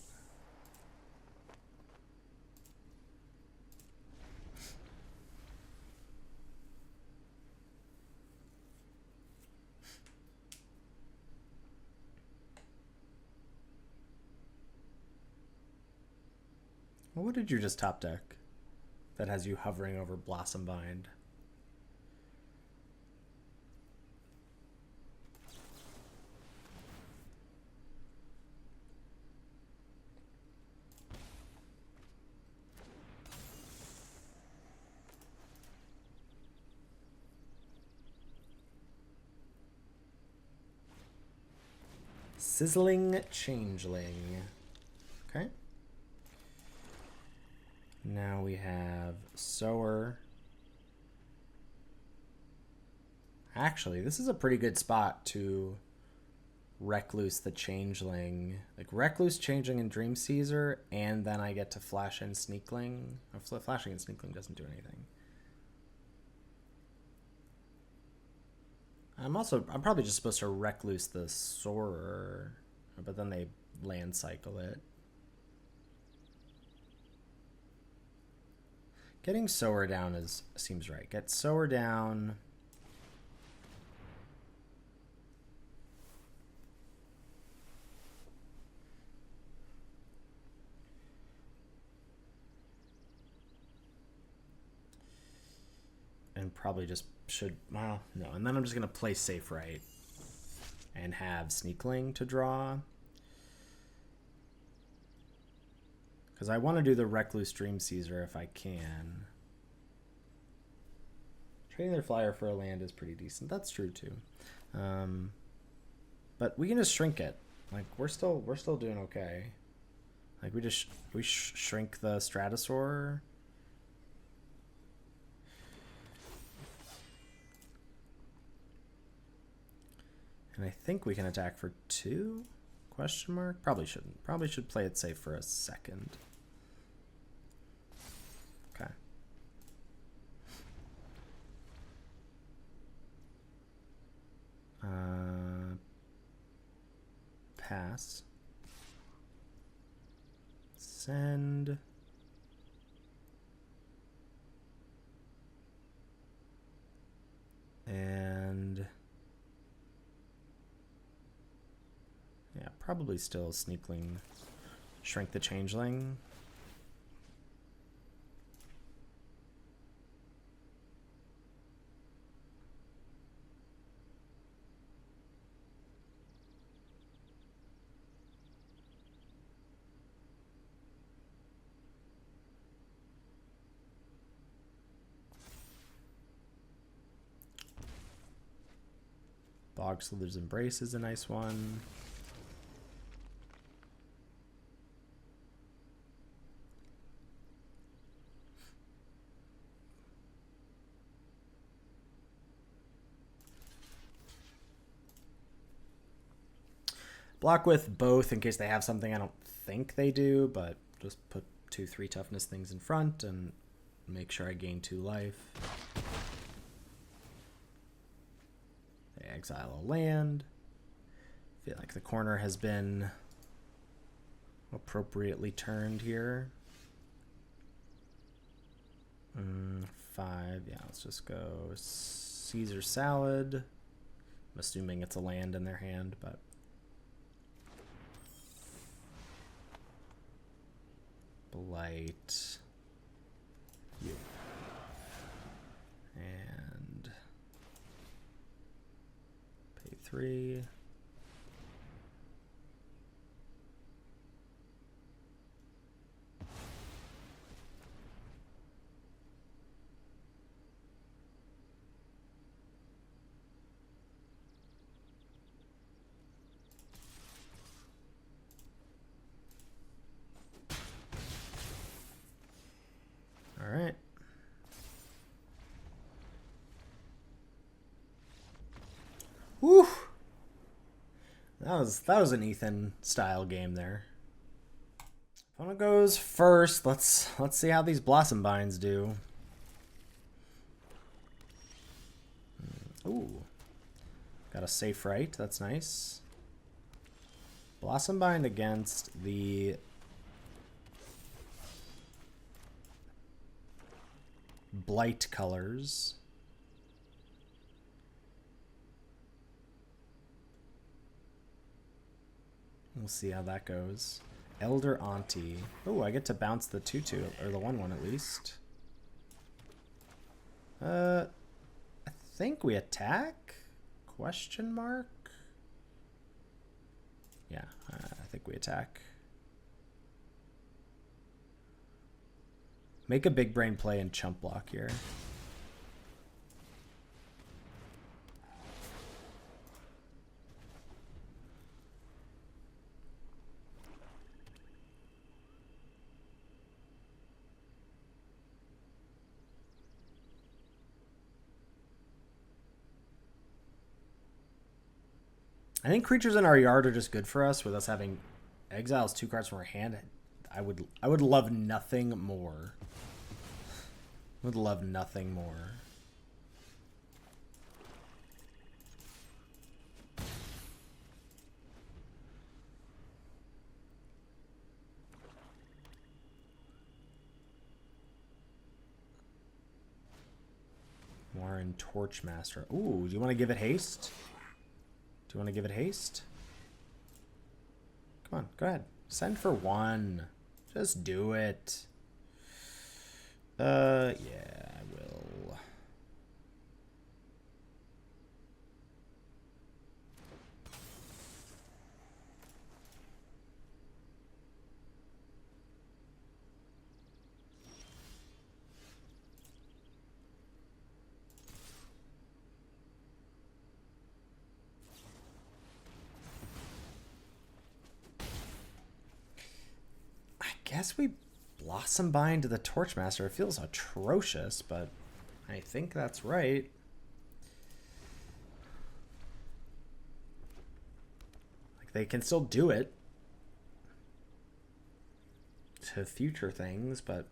Well, what did you just top deck that has you hovering over Blossom Bind? Sizzling Changeling. Okay. Now we have Sower. Actually, this is a pretty good spot to Recluse the Changeling. Like Recluse, Changeling, and Dream Caesar, and then I get to flash in Sneakling. Or flashing in Sneakling doesn't do anything. I'm probably just supposed to Recluse the Soarer, but then they land cycle it. Getting Sower down seems right. Get Sower down. And probably just should, well, no. And then I'm just going to play safe right and have Sneakling to draw. Because I want to do the Recluse Dream Caesar if I can. Trading their flyer for a land is pretty decent. That's true too. But we can just shrink it. Like we're still doing okay. Like we shrink the Stratosaur. And I think we can attack for 2? Question mark? Probably shouldn't. Probably should play it safe for a second. Okay. Pass. Send. And yeah, probably still Sneakling, shrink the Changeling. Bog Slither's Embrace is a nice one. Block with both in case they have something I don't think they do, but just put 2/3 toughness things in front and make sure I gain 2 life. They exile a land. Feel like the corner has been appropriately turned here. 5, yeah, let's just go Caesar Salad. I'm assuming it's a land in their hand, but Blight. You. And pay 3. All right. Woo! That was an Ethan style game there. Opponent goes first. Let's see how these Blossom Binds do. Ooh. Got a safe right. That's nice. Blossom Bind against the Blight colors. We'll see how that goes. Elder Auntie. Oh, I get to bounce the 2/2, or the 1/1 at least. I think we attack? Question mark? Yeah, I think we attack. Make a big brain play and chump block here. I think creatures in our yard are just good for us, with us having exiles 2 cards from our hand. I would love nothing more. Would love nothing more. Warren Torchmaster. Ooh, do you want to give it haste? Do you want to give it haste? Come on, go ahead. Send for 1. Just do it. Yeah, I will. I guess we Blossom Bind to the Torchmaster. It feels atrocious, but I think that's right. Like, they can still do it to future things, but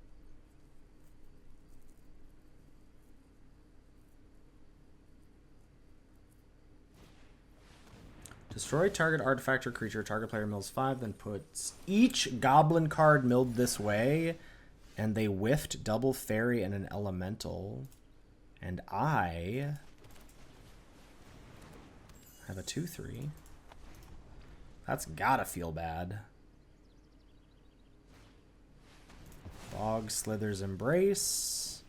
destroy target artifact or creature. Target player mills 5, then puts each goblin card milled this way, and they whiffed double fairy and an elemental. And I have a 2/3. That's gotta feel bad. Bog Slither's Embrace.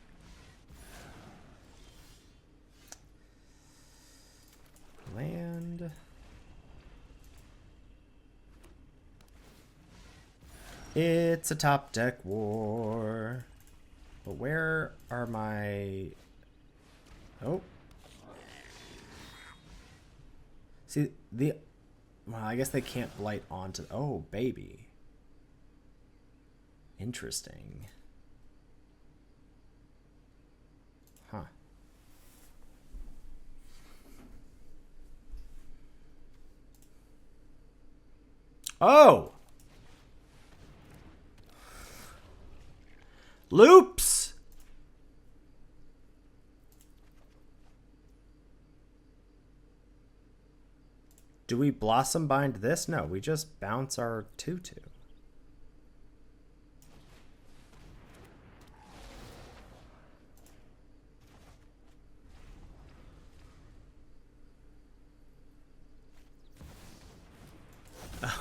Land. It's a top deck war. But where are my... Oh. See, the... Well, I guess they can't blight onto... Oh, baby. Interesting. Huh. Oh! Loops! Do we Blossom Bind this? No, we just bounce our 2/2.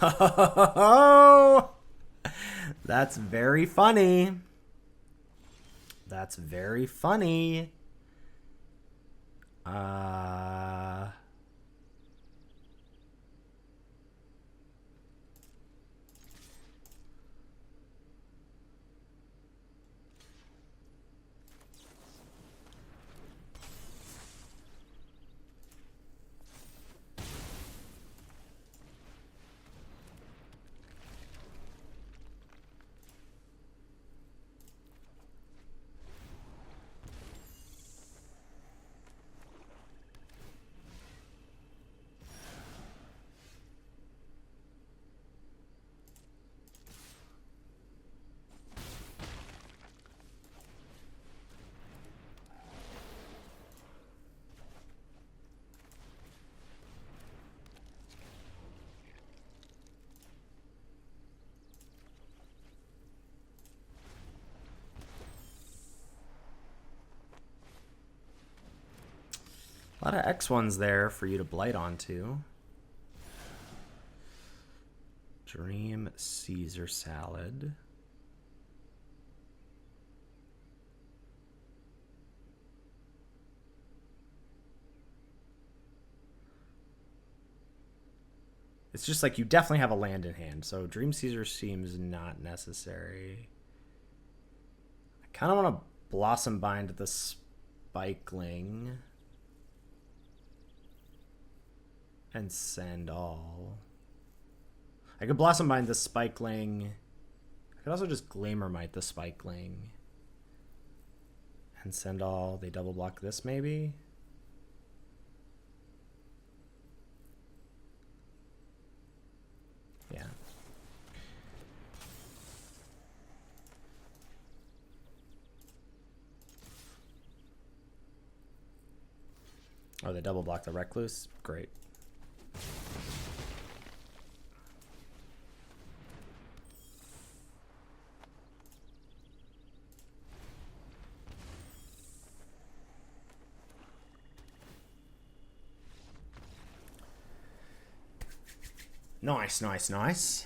Oh! That's very funny. That's very funny. A lot of X1s there for you to blight onto. Dream Caesar Salad. It's just like you definitely have a land in hand, so Dream Caesar seems not necessary. I kind of want to Blossom Bind the Spikeling and send all. I could Blossom Bind the Spikeling. I could also just Glamormite the Spikeling and send all. They double block this maybe. they double block the Recluse. Great. Nice, nice, nice.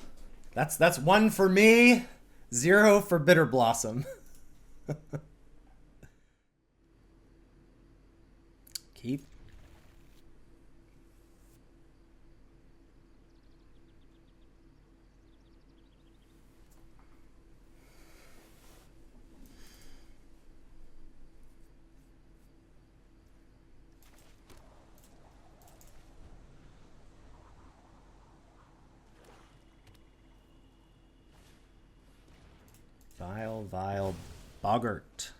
That's 1 for me, 0 for Bitter Blossom. Keep. Vile Boggart.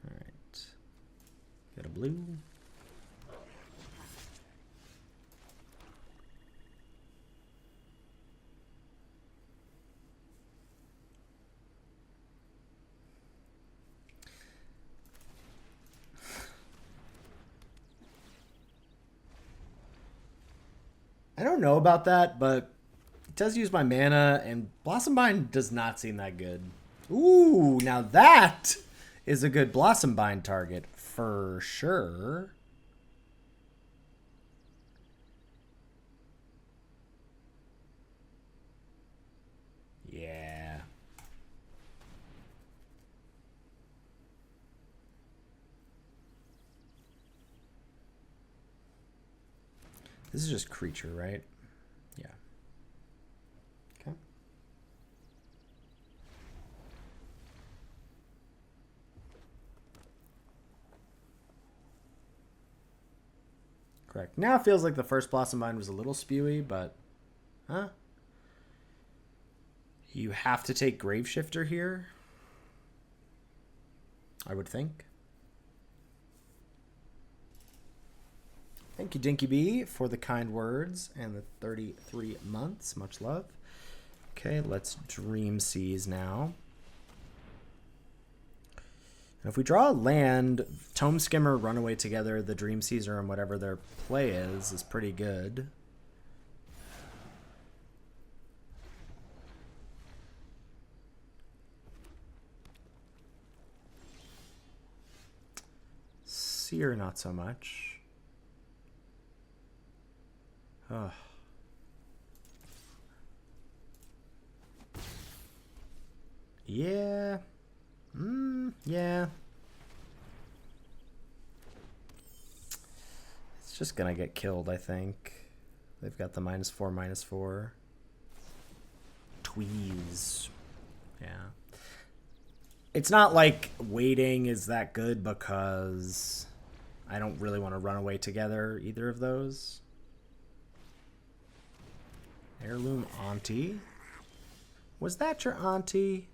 Alright. Get a blue. I don't know about that, but it does use my mana, and Blossom Bind does not seem that good. Ooh, now that is a good Blossom Bind target for sure. Yeah. This is just creature, right? Yeah. Okay. Correct. Now it feels like the first Blossom Bind was a little spewy, but... Huh? You have to take Graveshifter here, I would think. Thank you, Dinky B, for the kind words and the 33 months. Much love. Okay, let's Dream Seize now. And if we draw a land, Tome Skimmer, Runaway together, the Dream Seizer, and whatever their play is pretty good. Seer, not so much. Ugh. Yeah. Yeah. It's just gonna get killed, I think. They've got the -4/-4. Tweeze. Yeah. It's not like waiting is that good because I don't really want to run away together either of those. Heirloom Auntie? Was that your auntie?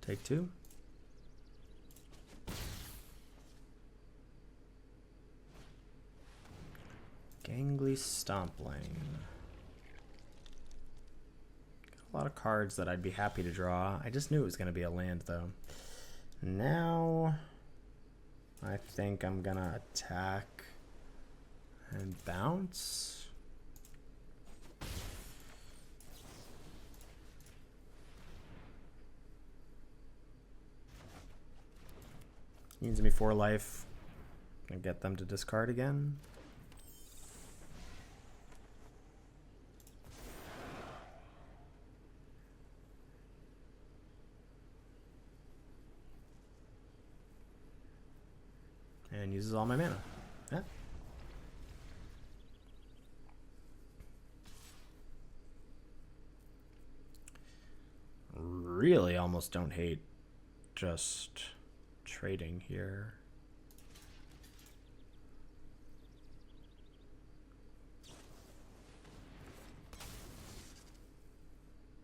Take 2. Gangly Stompling. Got a lot of cards that I'd be happy to draw. I just knew it was going to be a land, though. Now, I think I'm going to attack and bounce. Needs me 4 life. Gonna get them to discard again. And uses all my mana. Yeah. Really almost don't hate just trading here.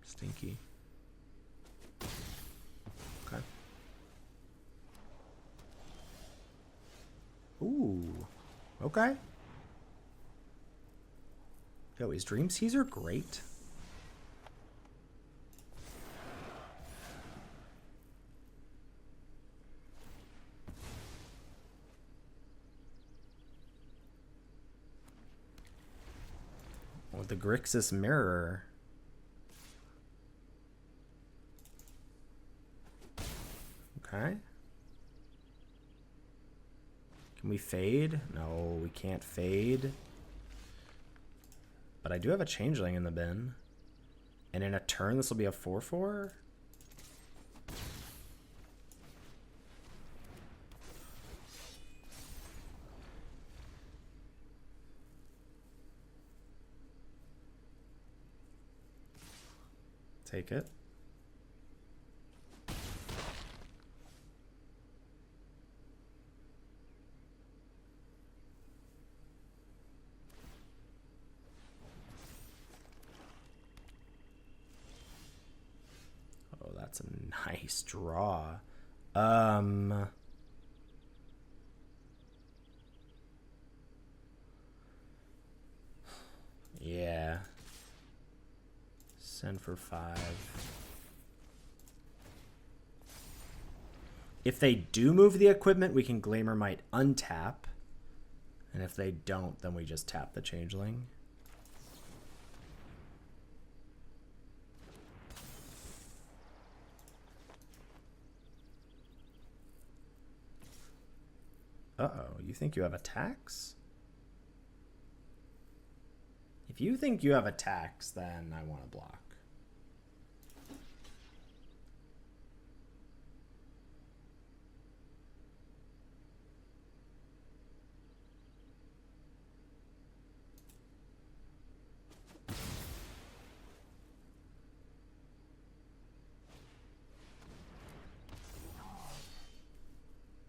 Stinky. Ooh. Okay. Yo, is Dream Caesar great? With the Grixis Mirror. Okay. Can we fade? No, we can't fade. But I do have a Changeling in the bin. And in a turn, this will be a 4/4? Take it. Oh, that's a nice draw. Yeah. Send for 5. If they do move the equipment, we can Glamour Might untap. And if they don't, then we just tap the Changeling. Uh-oh, you think you have attacks? If you think you have attacks, then I want to block.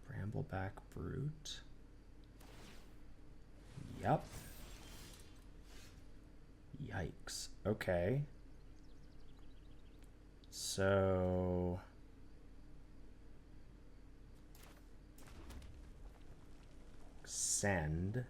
Brambleback Brute. Yep. Yikes. Okay. So... send.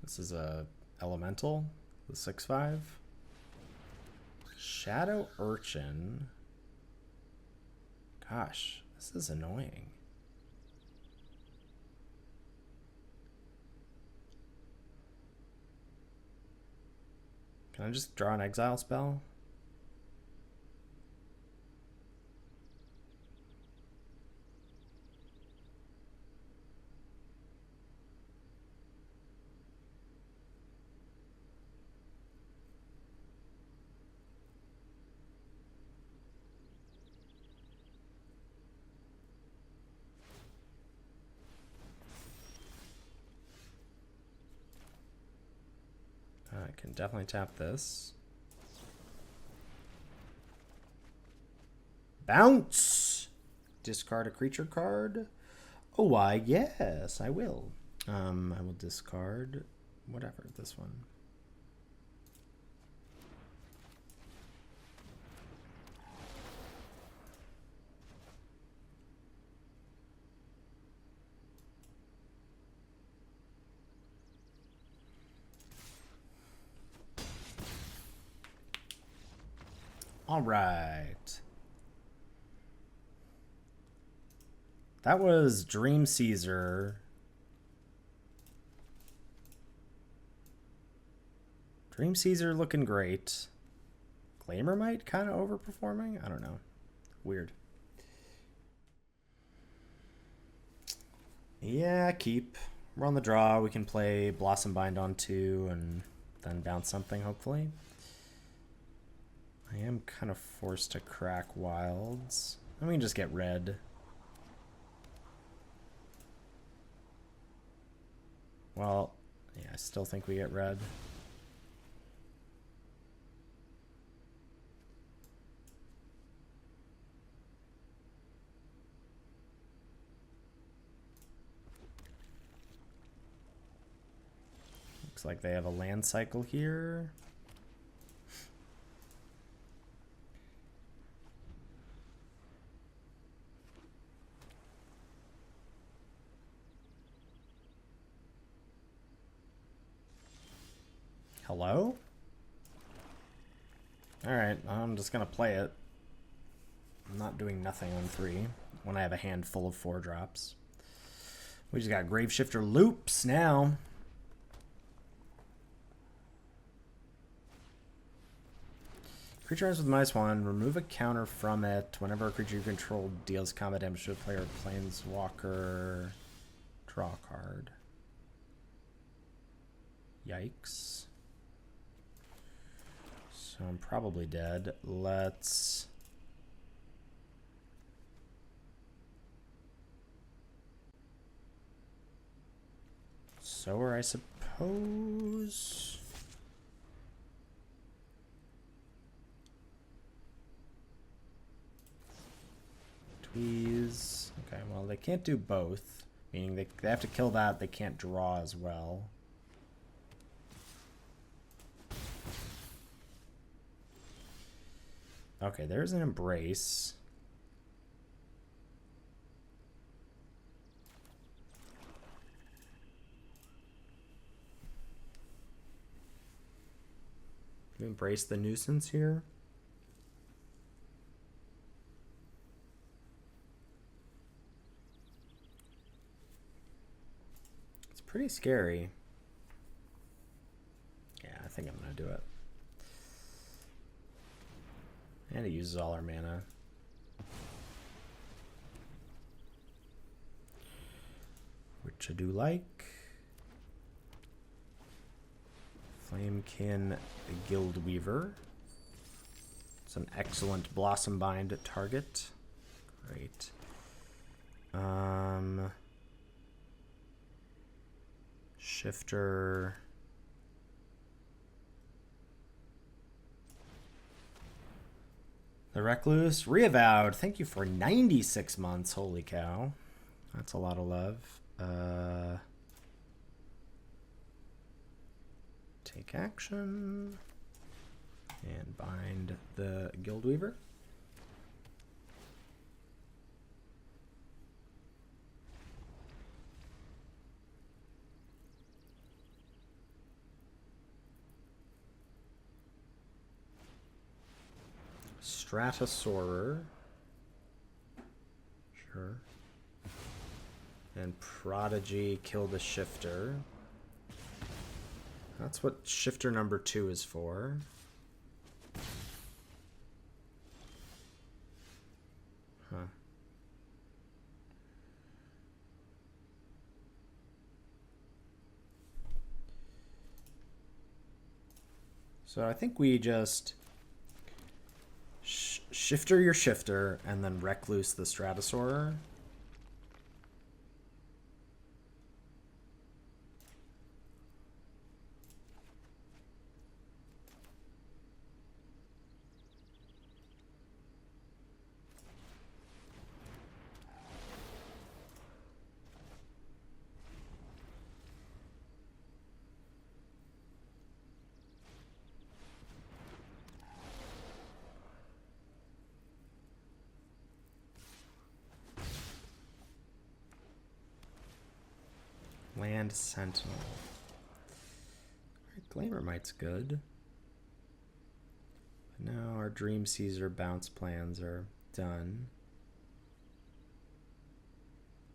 This is a elemental, the 6/5. Shadow Urchin. Gosh, this is annoying. Can I just draw an exile spell? I can definitely tap this. Bounce! Discard a creature card. Oh, why, yes, I will. I will discard whatever, this one. All right. That was Dream Caesar. Dream Caesar looking great. Glamour Might kind of overperforming? I don't know. Weird. Yeah, keep. We're on the draw. We can play Blossom Bind on 2 and then bounce something, hopefully. I'm kind of forced to crack wilds. I mean, just get red. Well, yeah, I still think we get red. Looks like they have a land cycle here. Hello? Alright, I'm just gonna play it. I'm not doing nothing on 3 when I have a hand full of 4-drops. We just got Graveshifter Loops now. Creature ends with -1. Remove a counter from it. Whenever a creature you control deals combat damage to a player or planeswalker, draw a card. Yikes. So I'm probably dead. Let's... Sower, I suppose. Tweeze. Okay, well, they can't do both. Meaning they have to kill that. They can't draw as well. Okay, there's an Embrace. Embrace the nuisance here. It's pretty scary. Yeah, I think I'm gonna do it. And it uses all our mana. Which I do like. Flamekin Guildweaver. It's an excellent Blossom Bind target. Great. Shifter. The Recluse. Reavowed. Thank you for 96 months. Holy cow. That's a lot of love. Take action. And bind the Guildweaver. Stratosorer. Sure. And Prodigy, kill the Shifter. That's what Shifter number 2 is for. Huh. So I think we just Shifter your Shifter and then Recluse the Stratosorer. Land Sentinel. Alright, Glamourmite's good. But now our Dream Caesar bounce plans are done.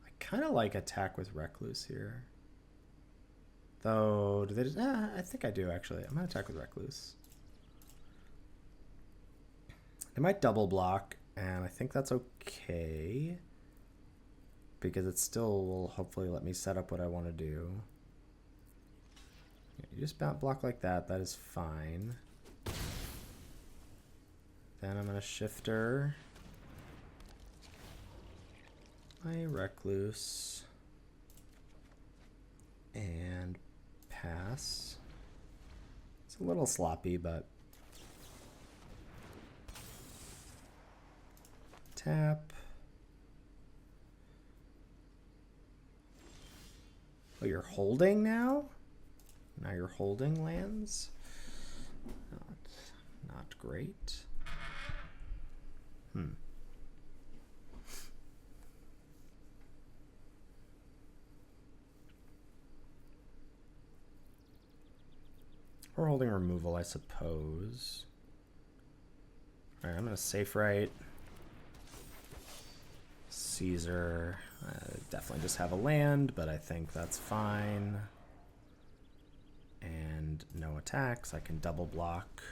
I kind of like attack with Recluse here. Though, do they, I think I do actually. I'm going to attack with Recluse. They might double block, and I think that's okay. Because it still will hopefully let me set up what I want to do. You just block like that. That is fine. Then I'm going to shifter my recluse and pass. It's a little sloppy, but tap. Oh, you're holding now? Now you're holding lands? Not great. We're holding removal, I suppose. Alright, I'm going to safe right. Caesar. Definitely just have a land, but I think that's fine. And no attacks. I can double block.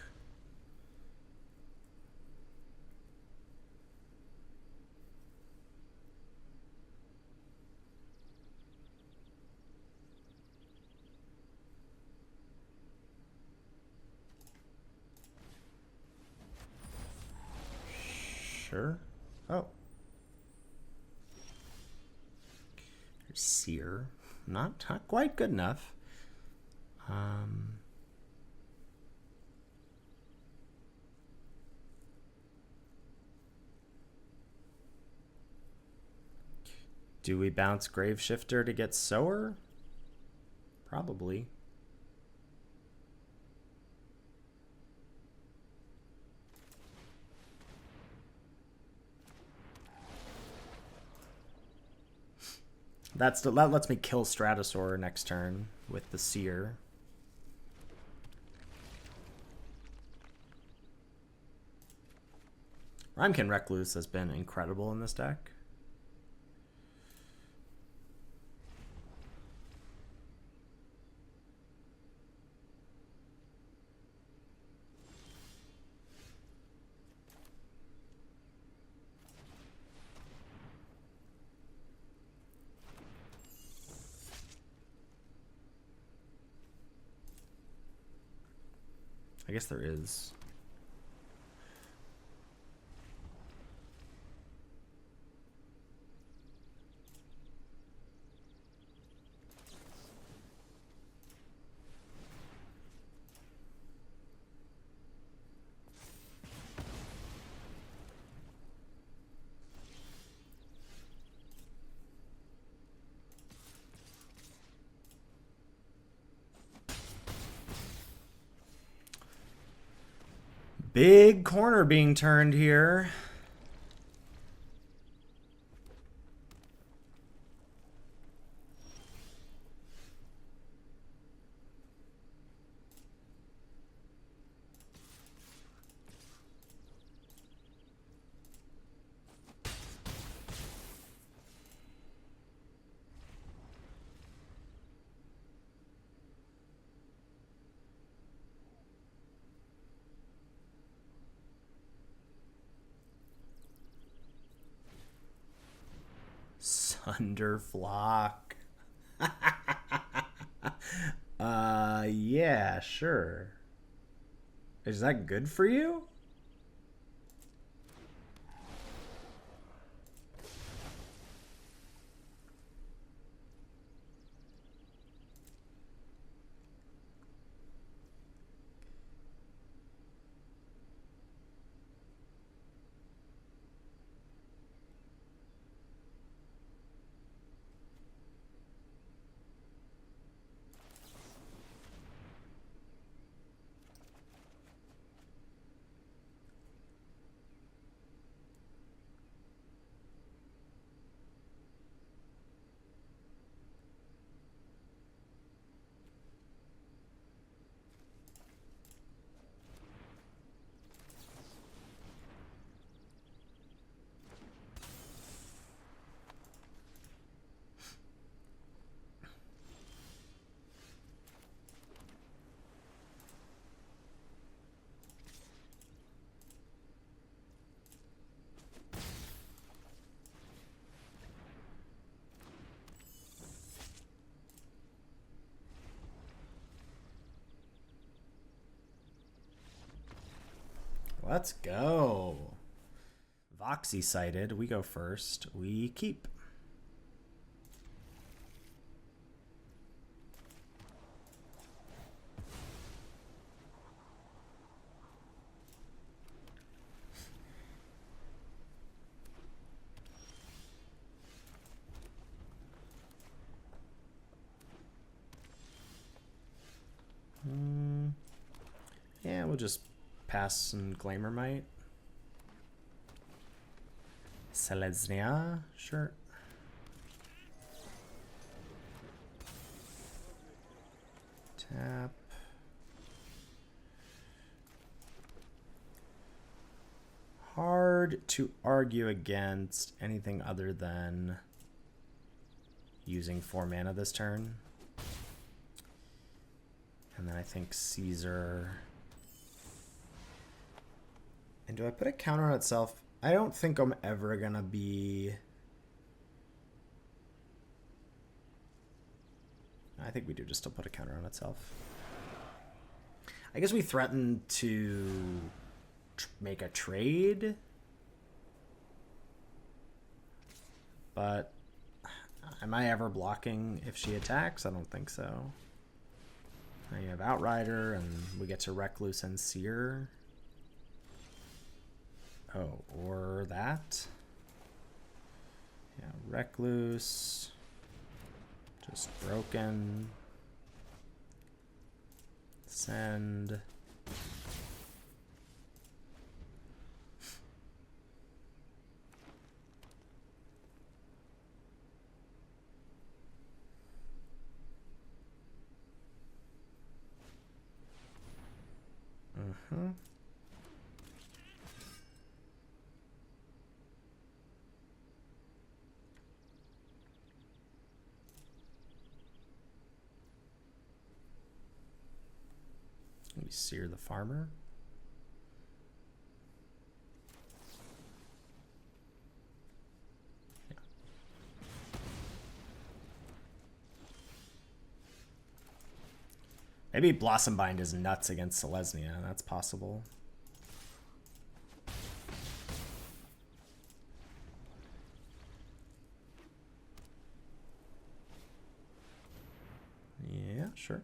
Sure. Oh. Here's Seer. Not quite good enough. Do we bounce Graveshifter to get Sower? Probably. That lets me kill Stratosaur next turn with the Seer. Rhymekin Recluse has been incredible in this deck. I guess there is. Big corner being turned here. Thunderflock. Yeah, sure. Is that good for you? Let's go. Voxy sighted. We go first. We keep. Yeah, we'll just pass some Glamourmite. Selesnya, sure. Tap. Hard to argue against anything other than using 4 mana this turn. And then I think Caesar. And do I put a counter on itself? I don't think I'm ever going to be... I think we do just still put a counter on itself. I guess we threaten to make a trade. But am I ever blocking if she attacks? I don't think so. Now you have Outrider, and we get to Recluse and Seer. Oh, or that. Yeah, Recluse. Just broken. Send. We Seer the Farmer. Yeah. Maybe Blossom Bind is nuts against Selesnya. That's possible. Yeah, sure.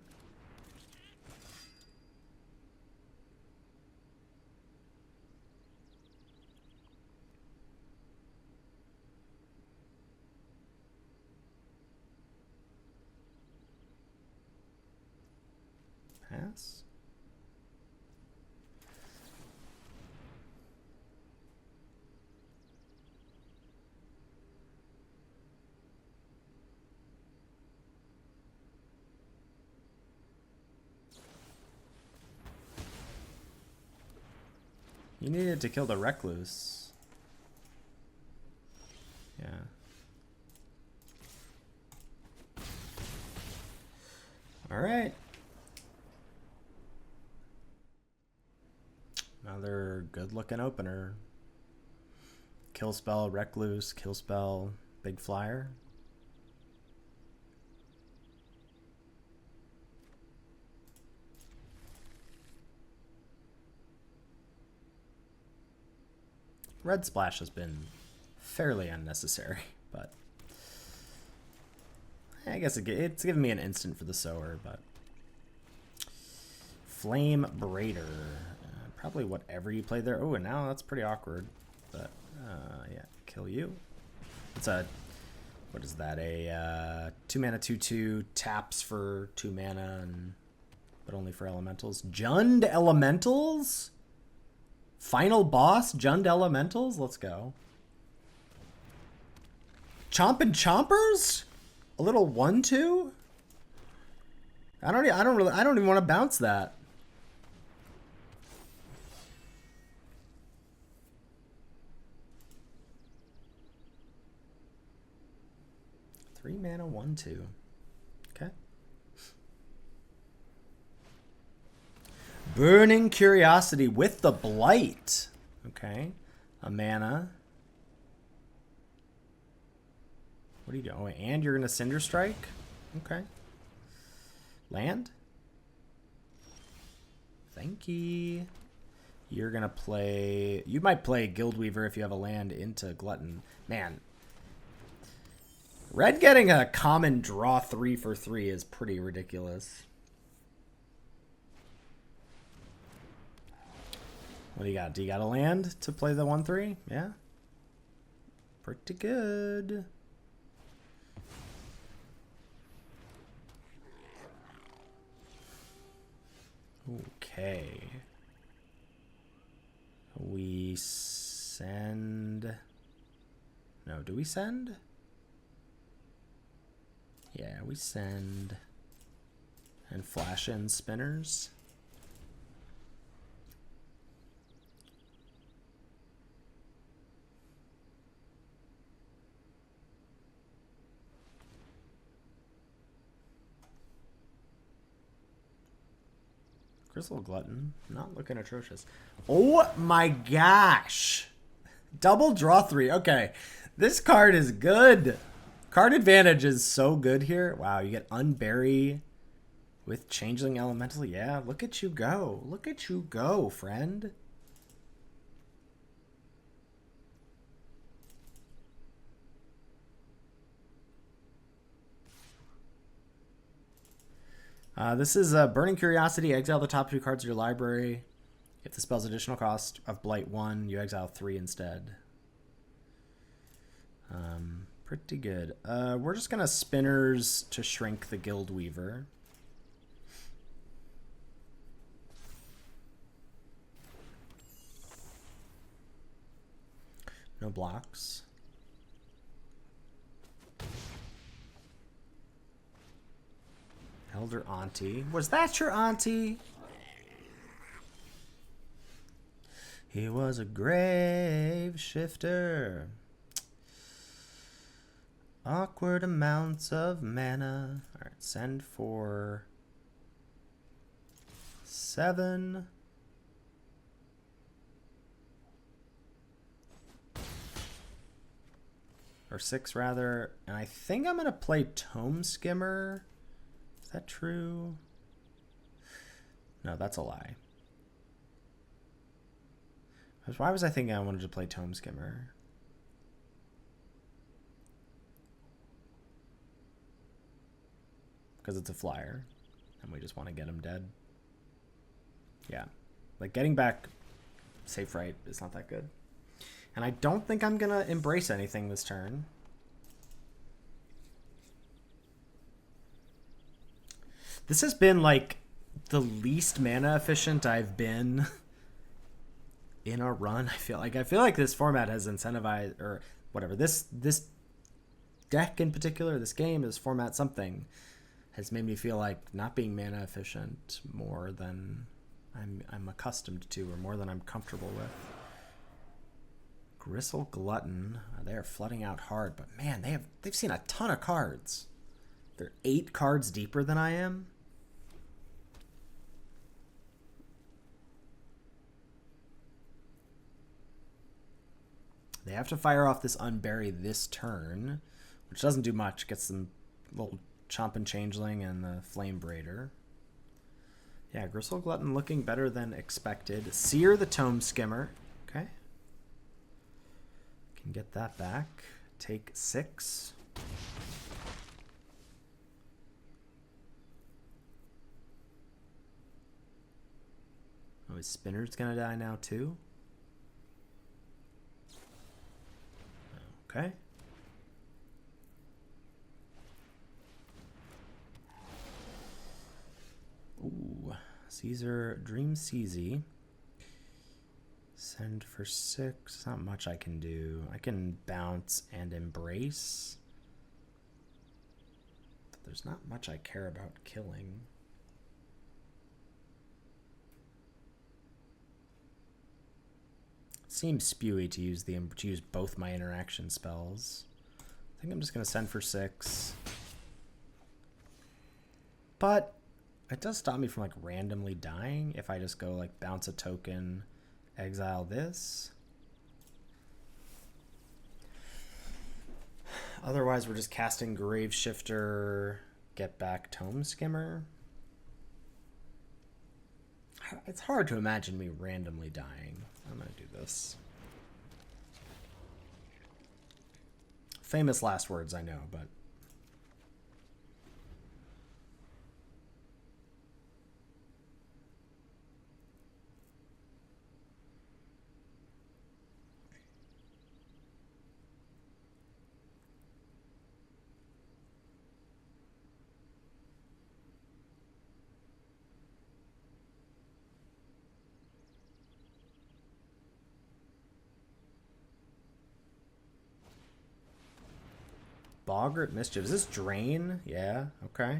Pass. You needed to kill the Recluse. Yeah. All right. Another good-looking opener. Kill spell, Recluse, kill spell, big flyer. Red Splash has been fairly unnecessary, but I guess it's given me an instant for the Sower, but Flame Braider. Probably whatever you play there. Oh, and now that's pretty awkward. But, yeah, kill you. It's a, what is that? A 2 mana 2/2 taps for 2 mana, and but only for elementals. Jund Elementals? Final boss, Jund Elementals? Let's go. Chompin' Chompers? A little 1/2? I don't even want to bounce that. Three mana, 1/2. Okay. Burning Curiosity with the Blight. Okay. A mana. What are you doing? Oh, and you're going to Cinder Strike? Okay. Land? Thank you. You're going to play... You might play Guildweaver if you have a land into Glutton. Man. Red getting a common draw 3 for 3 is pretty ridiculous. What do you got? Do you got a land to play the 1-3? Yeah. Pretty good. Okay. We send... No, do we send? Yeah, we send. And flash in spinners. Crystal Glutton, not looking atrocious. Oh my gosh. Double draw 3. Okay, this card is good. Card advantage is so good here. Wow, you get Unbury with Changeling Elemental. Yeah, look at you go. Look at you go, friend. This is Burning Curiosity. Exile the top 2 cards of your library. If the spell's additional cost of Blight 1, you exile 3 instead. Pretty good. We're just going to spinners to shrink the Guildweaver. No blocks. Elder Auntie. Was that your auntie? He was a grave shifter. Awkward amounts of mana. Alright, send for 7. Or 6 rather. And I think I'm going to play Tome Skimmer. Is that true? No, that's a lie. Why was I thinking I wanted to play Tome Skimmer? Because it's a flyer. And we just want to get him dead. Yeah. Like, getting back safe right is not that good. And I don't think I'm going to embrace anything this turn. This has been, like, the least mana efficient I've been in a run. I feel like this format has incentivized, or whatever, this deck in particular, this game, this format, something has made me feel like not being mana efficient more than I'm accustomed to, or more than I'm comfortable with. Gristle Glutton, they are flooding out hard, but man, they've seen a ton of cards. They're 8 cards deeper than I am. They have to fire off this Unbury this turn, which doesn't do much. Gets some little Chompin' Changeling and the Flame Braider. Yeah, Gristle Glutton looking better than expected. Sear the Tome Skimmer. Okay. Can get that back. Take 6. Oh, his Spinner's gonna die now too? Okay. Ooh, Caesar, Dream CZ. Send for 6. Not much I can do. I can bounce and embrace. But there's not much I care about killing. Seems spewy to use both my interaction spells. I think I'm just gonna send for 6. But it does stop me from like randomly dying if I just go like bounce a token, exile this. Otherwise we're just casting Grave Shifter, get back Tome Skimmer. It's hard to imagine me randomly dying. I'm gonna do this. Famous last words, I know, but... Boggart Mischief. Is this Drain? Yeah, okay.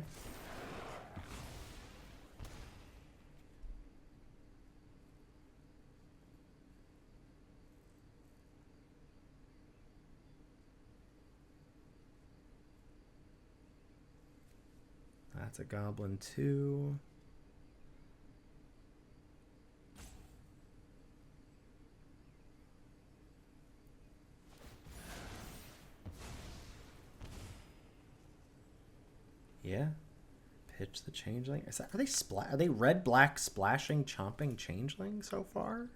That's a Goblin too. Yeah. Pitch the Changeling. Are they red black splashing chomping Changeling so far?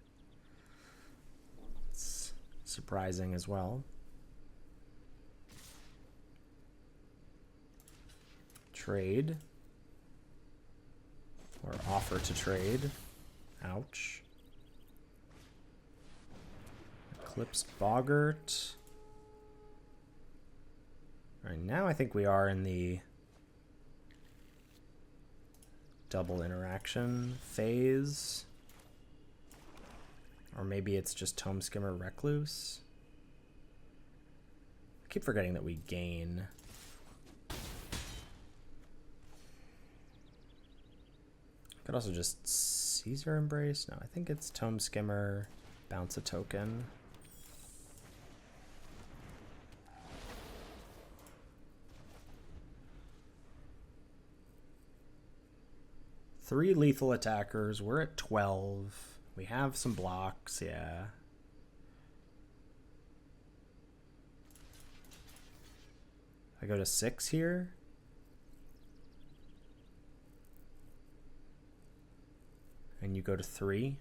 It's surprising as well. Trade. Or offer to trade. Ouch. Eclipse Boggart. Alright, now I think we are in the double interaction phase. Or maybe it's just Tome Skimmer Recluse. I keep forgetting that we gain. Could also just Caesar Embrace. No, I think it's Tome Skimmer, bounce a token. Three lethal attackers. We're at 12. We have some blocks, yeah. I go to 6 here. And you go to 3.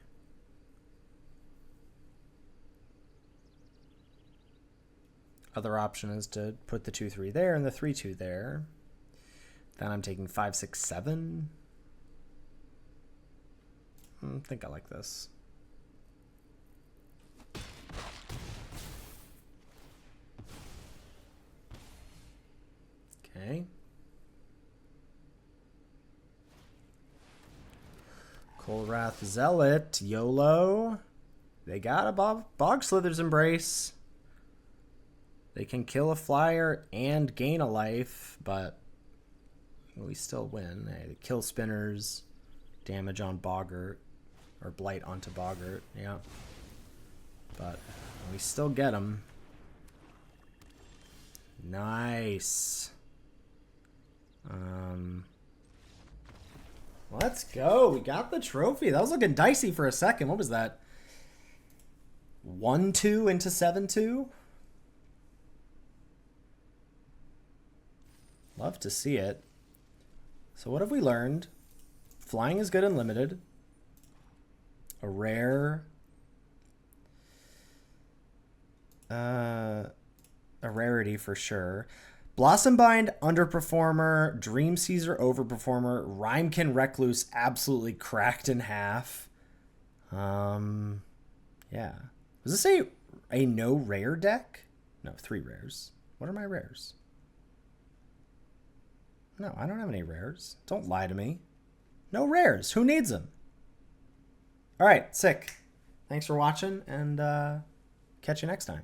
Other option is to put the 2/3 there and the 3/2 there. Then I'm taking 5, 6, 7. I think I like this. Okay. Kolrath Zealot, YOLO. They got a Bog Slither's Embrace. They can kill a flyer and gain a life, but we still win. They kill spinners, damage on Boggart, or blight onto Boggart, yeah. But we still get them. Nice. Let's go. We got the trophy. That was looking dicey for a second. What was that? 1-2 into 7-2? Love to see it. So what have we learned? Flying is good and limited. A rarity for sure. Blossom Bind, underperformer. Dream Caesar, overperformer. Rhymekin Recluse, absolutely cracked in half. Yeah. Was this a no rare deck? No, 3 rares. What are my rares? No, I don't have any rares. Don't lie to me. No rares. Who needs them? All right, sick. Thanks for watching, and catch you next time.